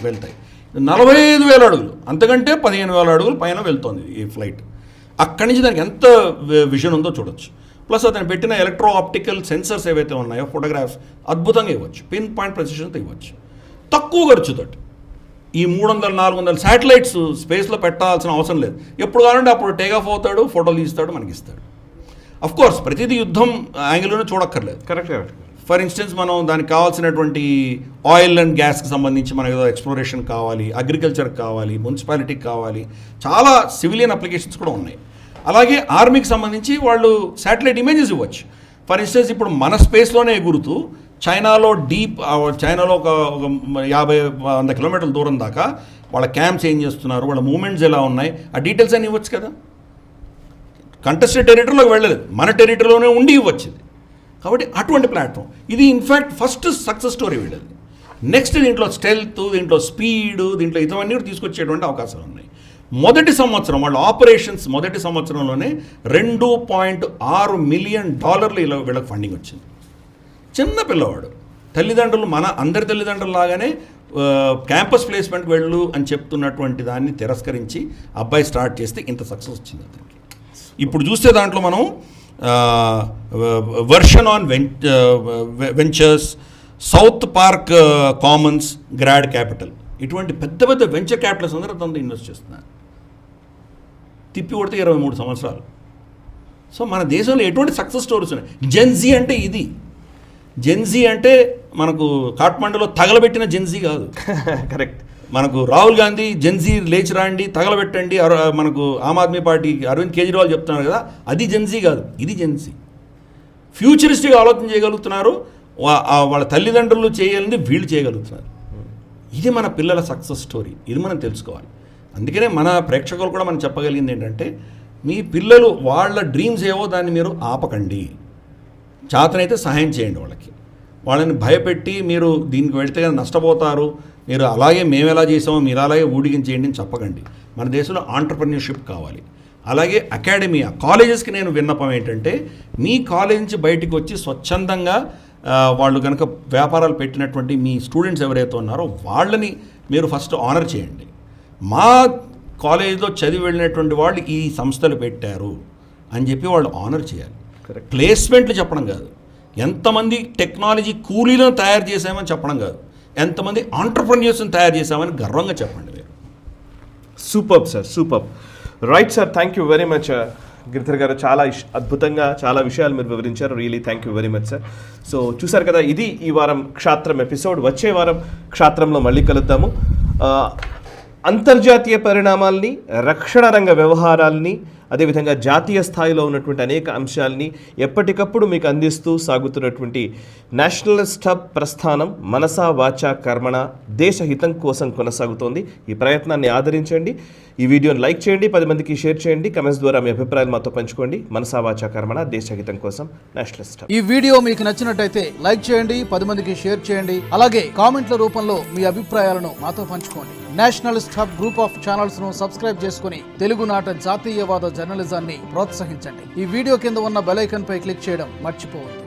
Speaker 2: వెళ్తాయి. 45,000 అడుగులు, అంతకంటే 15,000 అడుగులు పైన వెళ్తుంది ఈ ఫ్లైట్. అక్కడి నుంచి దానికి ఎంత విజన్ ఉందో చూడొచ్చు. ప్లస్ అతను పెట్టిన ఎలక్ట్రో ఆప్టికల్ సెన్సర్స్ ఏవైతే ఉన్నాయో ఫోటోగ్రాఫ్స్ అద్భుతంగా ఇవ్వచ్చు, పిన్ పాయింట్ ప్రెసిషన్తో ఇవ్వచ్చు, తక్కువ ఖర్చుతో. ఈ 300-400 శాటిలైట్స్ స్పేస్లో పెట్టాల్సిన అవసరం లేదు. ఎప్పుడు కావాలంటే అప్పుడు టేక్ ఆఫ్ అవుతాడు, ఫోటోలు తీస్తాడు, మనకి ఇస్తాడు. అఫ్కోర్స్ ప్రతిదీ యుద్ధం యాంగిల్లోనే చూడక్కర్లేదు.
Speaker 1: కరెక్ట్.
Speaker 2: ఫర్ ఇన్స్టెన్స్ మనం దానికి కావాల్సినటువంటి ఆయిల్ అండ్ గ్యాస్కి సంబంధించి మనకు ఏదో ఎక్స్ప్లోరేషన్ కావాలి, అగ్రికల్చర్కి కావాలి, మున్సిపాలిటీకి కావాలి, చాలా సివిలియన్ అప్లికేషన్స్ కూడా ఉన్నాయి. అలాగే ఆర్మీకి సంబంధించి వాళ్ళు శాటిలైట్ ఇమేజెస్ ఇవ్వచ్చు. ఫర్ ఇన్స్టెన్స్ ఇప్పుడు మన స్పేస్లోనే ఎగురుతూ చైనాలో చైనాలో ఒక 50-100 కిలోమీటర్ల దూరం దాకా వాళ్ళ క్యాంప్స్ ఏం చేస్తున్నారు, వాళ్ళ మూమెంట్స్ ఎలా ఉన్నాయి, ఆ డీటెయిల్స్ అన్నీ ఇవ్వచ్చు కదా. కంటెస్టెడ్ టెరిటరీలోకి వెళ్ళలేదు, మన టెరిటరీలోనే ఉండి ఇవ్వచ్చు. కాబట్టి అటువంటి ప్లాట్ఫామ్ ఇది ఇన్ఫ్యాక్ట్ ఫస్ట్ సక్సెస్ స్టోరీ వీళ్ళది. నెక్స్ట్ దీంట్లో స్టెల్త్, దీంట్లో స్పీడ్, దీంట్లో ఇవన్నీ కూడా తీసుకొచ్చేటువంటి అవకాశాలు ఉన్నాయి. మొదటి సంవత్సరం వాళ్ళ ఆపరేషన్స్ మొదటి సంవత్సరంలోనే $2.6 మిలియన్ వీళ్ళకి ఫండింగ్ వచ్చింది. చిన్న పిల్లవాడు, తల్లిదండ్రులు మన అందరి తల్లిదండ్రులు లాగానే క్యాంపస్ ప్లేస్మెంట్కి వెళ్ళు అని చెప్తున్నటువంటి దాన్ని తిరస్కరించి అబ్బాయి స్టార్ట్ చేస్తే ఇంత సక్సెస్ వచ్చింది అతనికి. ఇప్పుడు చూస్తే దాంట్లో మనం version on ventures, south park Commons, grad capital, ఇటువంటి పెద్ద పెద్ద వెంచర్ క్యాపిటల్స్ అందరూ తనతో ఇన్వెస్ట్ చేస్తున్నారు. తిప్పి కొడితే 23 సంవత్సరాలు. సో మన దేశంలో ఎటువంటి సక్సెస్ స్టోరీస్ ఉన్నాయి. జెన్జీ అంటే ఇది. జెన్జీ అంటే మనకు కాఠ్మండూలో తగలబెట్టిన జెన్జీ కాదు.
Speaker 1: కరెక్ట్.
Speaker 2: మనకు రాహుల్ గాంధీ జెన్జీ లేచి రాండి తగలబెట్టండి, మనకు ఆమ్ ఆద్మీ పార్టీ అరవింద్ కేజ్రీవాల్ చెప్తున్నారు కదా, అది జెన్జీ కాదు, ఇది జెన్జీ. ఫ్యూచరిస్టిక్ ఆలోచన చేయగలుగుతున్నారు, వాళ్ళ తల్లిదండ్రులు చేయాలని వీళ్ళు చేయగలుగుతున్నారు. ఇది మన పిల్లల సక్సెస్ స్టోరీ, ఇది మనం తెలుసుకోవాలి. అందుకనే మన ప్రేక్షకులు కూడా మనం చెప్పగలిగింది ఏంటంటే, మీ పిల్లలు వాళ్ళ డ్రీమ్స్ ఏవో దాన్ని మీరు ఆపకండి, చేతనైతే సహాయం చేయండి వాళ్ళకి. వాళ్ళని భయపెట్టి మీరు దీనికి వెళితే కదా నష్టపోతారు, మీరు అలాగే మేము ఎలా చేసామో మీరు అలాగే ఊడిగించేయండి అని చెప్పకండి. మన దేశంలో ఆంటర్‌ప్రెన్యూర్‌షిప్ కావాలి. అలాగే అకాడమియా కాలేజెస్కి నేను విన్నపం ఏంటంటే, మీ కాలేజ్ నుంచి బయటికి వచ్చి స్వచ్ఛందంగా వాళ్ళు కనుక వ్యాపారాలు పెట్టినటువంటి మీ స్టూడెంట్స్ ఎవరైతే ఉన్నారో వాళ్ళని మీరు ఫస్ట్ ఆనర్ చేయండి. మా కాలేజీలో చదివి వెళ్ళినటువంటి వాళ్ళు ఈ సంస్థలు పెట్టారు అని చెప్పి వాళ్ళు ఆనర్ చేయాలి. ప్లేస్మెంట్లు చెప్పడం కాదు, ఎంతమంది టెక్నాలజీ కూలీలను తయారు చేసామని చెప్పడం కాదు, ఎంతమంది ఆంటర్‌ప్రెన్యూర్స్ని తయారు చేసామని గర్వంగా చెప్పండి మీరు.
Speaker 1: Super sir, super. Right sir, thank you very much Giridhar గారు. చాలా అద్భుతంగా చాలా విషయాలు మీరు వివరించారు. Really thank you very much sir. So చూసారు కదా, ఇది ఈ వారం క్షాత్రం ఎపిసోడ్. వచ్చే వారం క్షాత్రంలో మళ్ళీ కలుద్దాము. అంతర్జాతీయ పరిణామాల్ని, రక్షణ రంగ వ్యవహారాల్ని, అదేవిధంగా జాతీయ స్థాయిలో ఉన్నటువంటి అనేక అంశాలని ఎప్పటికప్పుడు మీకు అందిస్తూ సాగుతున్నటువంటి నేషనలిస్ట్ హబ్ ప్రస్థానం మనసా వాచా కర్మణ దేశ హితం కోసం కొనసాగుతోంది. ఈ ప్రయత్నాన్ని ఆదరించండి, ఈ వీడియోని లైక్ చేయండి, 10 మందికి షేర్ చేయండి, కమెంట్స్ ద్వారా మీ అభిప్రాయాలు మాతో పంచుకోండి. మనసా వాచా కర్మణ దేశ హితం కోసం నేషనలిస్ట్ హబ్.
Speaker 3: ఈ వీడియో మీకు నచ్చినట్టయితే లైక్ చేయండి, 10 మందికి షేర్ చేయండి, అలాగే కామెంట్ల రూపంలో మీ అభిప్రాయాలను మాతో పంచుకోండి. Nationalist hub group of channels ను సబ్స్క్రైబ్ చేసుకుని తెలుగునాట జాతీయవాద జర్నలిజాన్ని ప్రోత్సహించండి. ఈ వీడియో కింద ఉన్న బెల్ ఐకాన్ పై క్లిక్ చేయడం మర్చిపోవద్దు.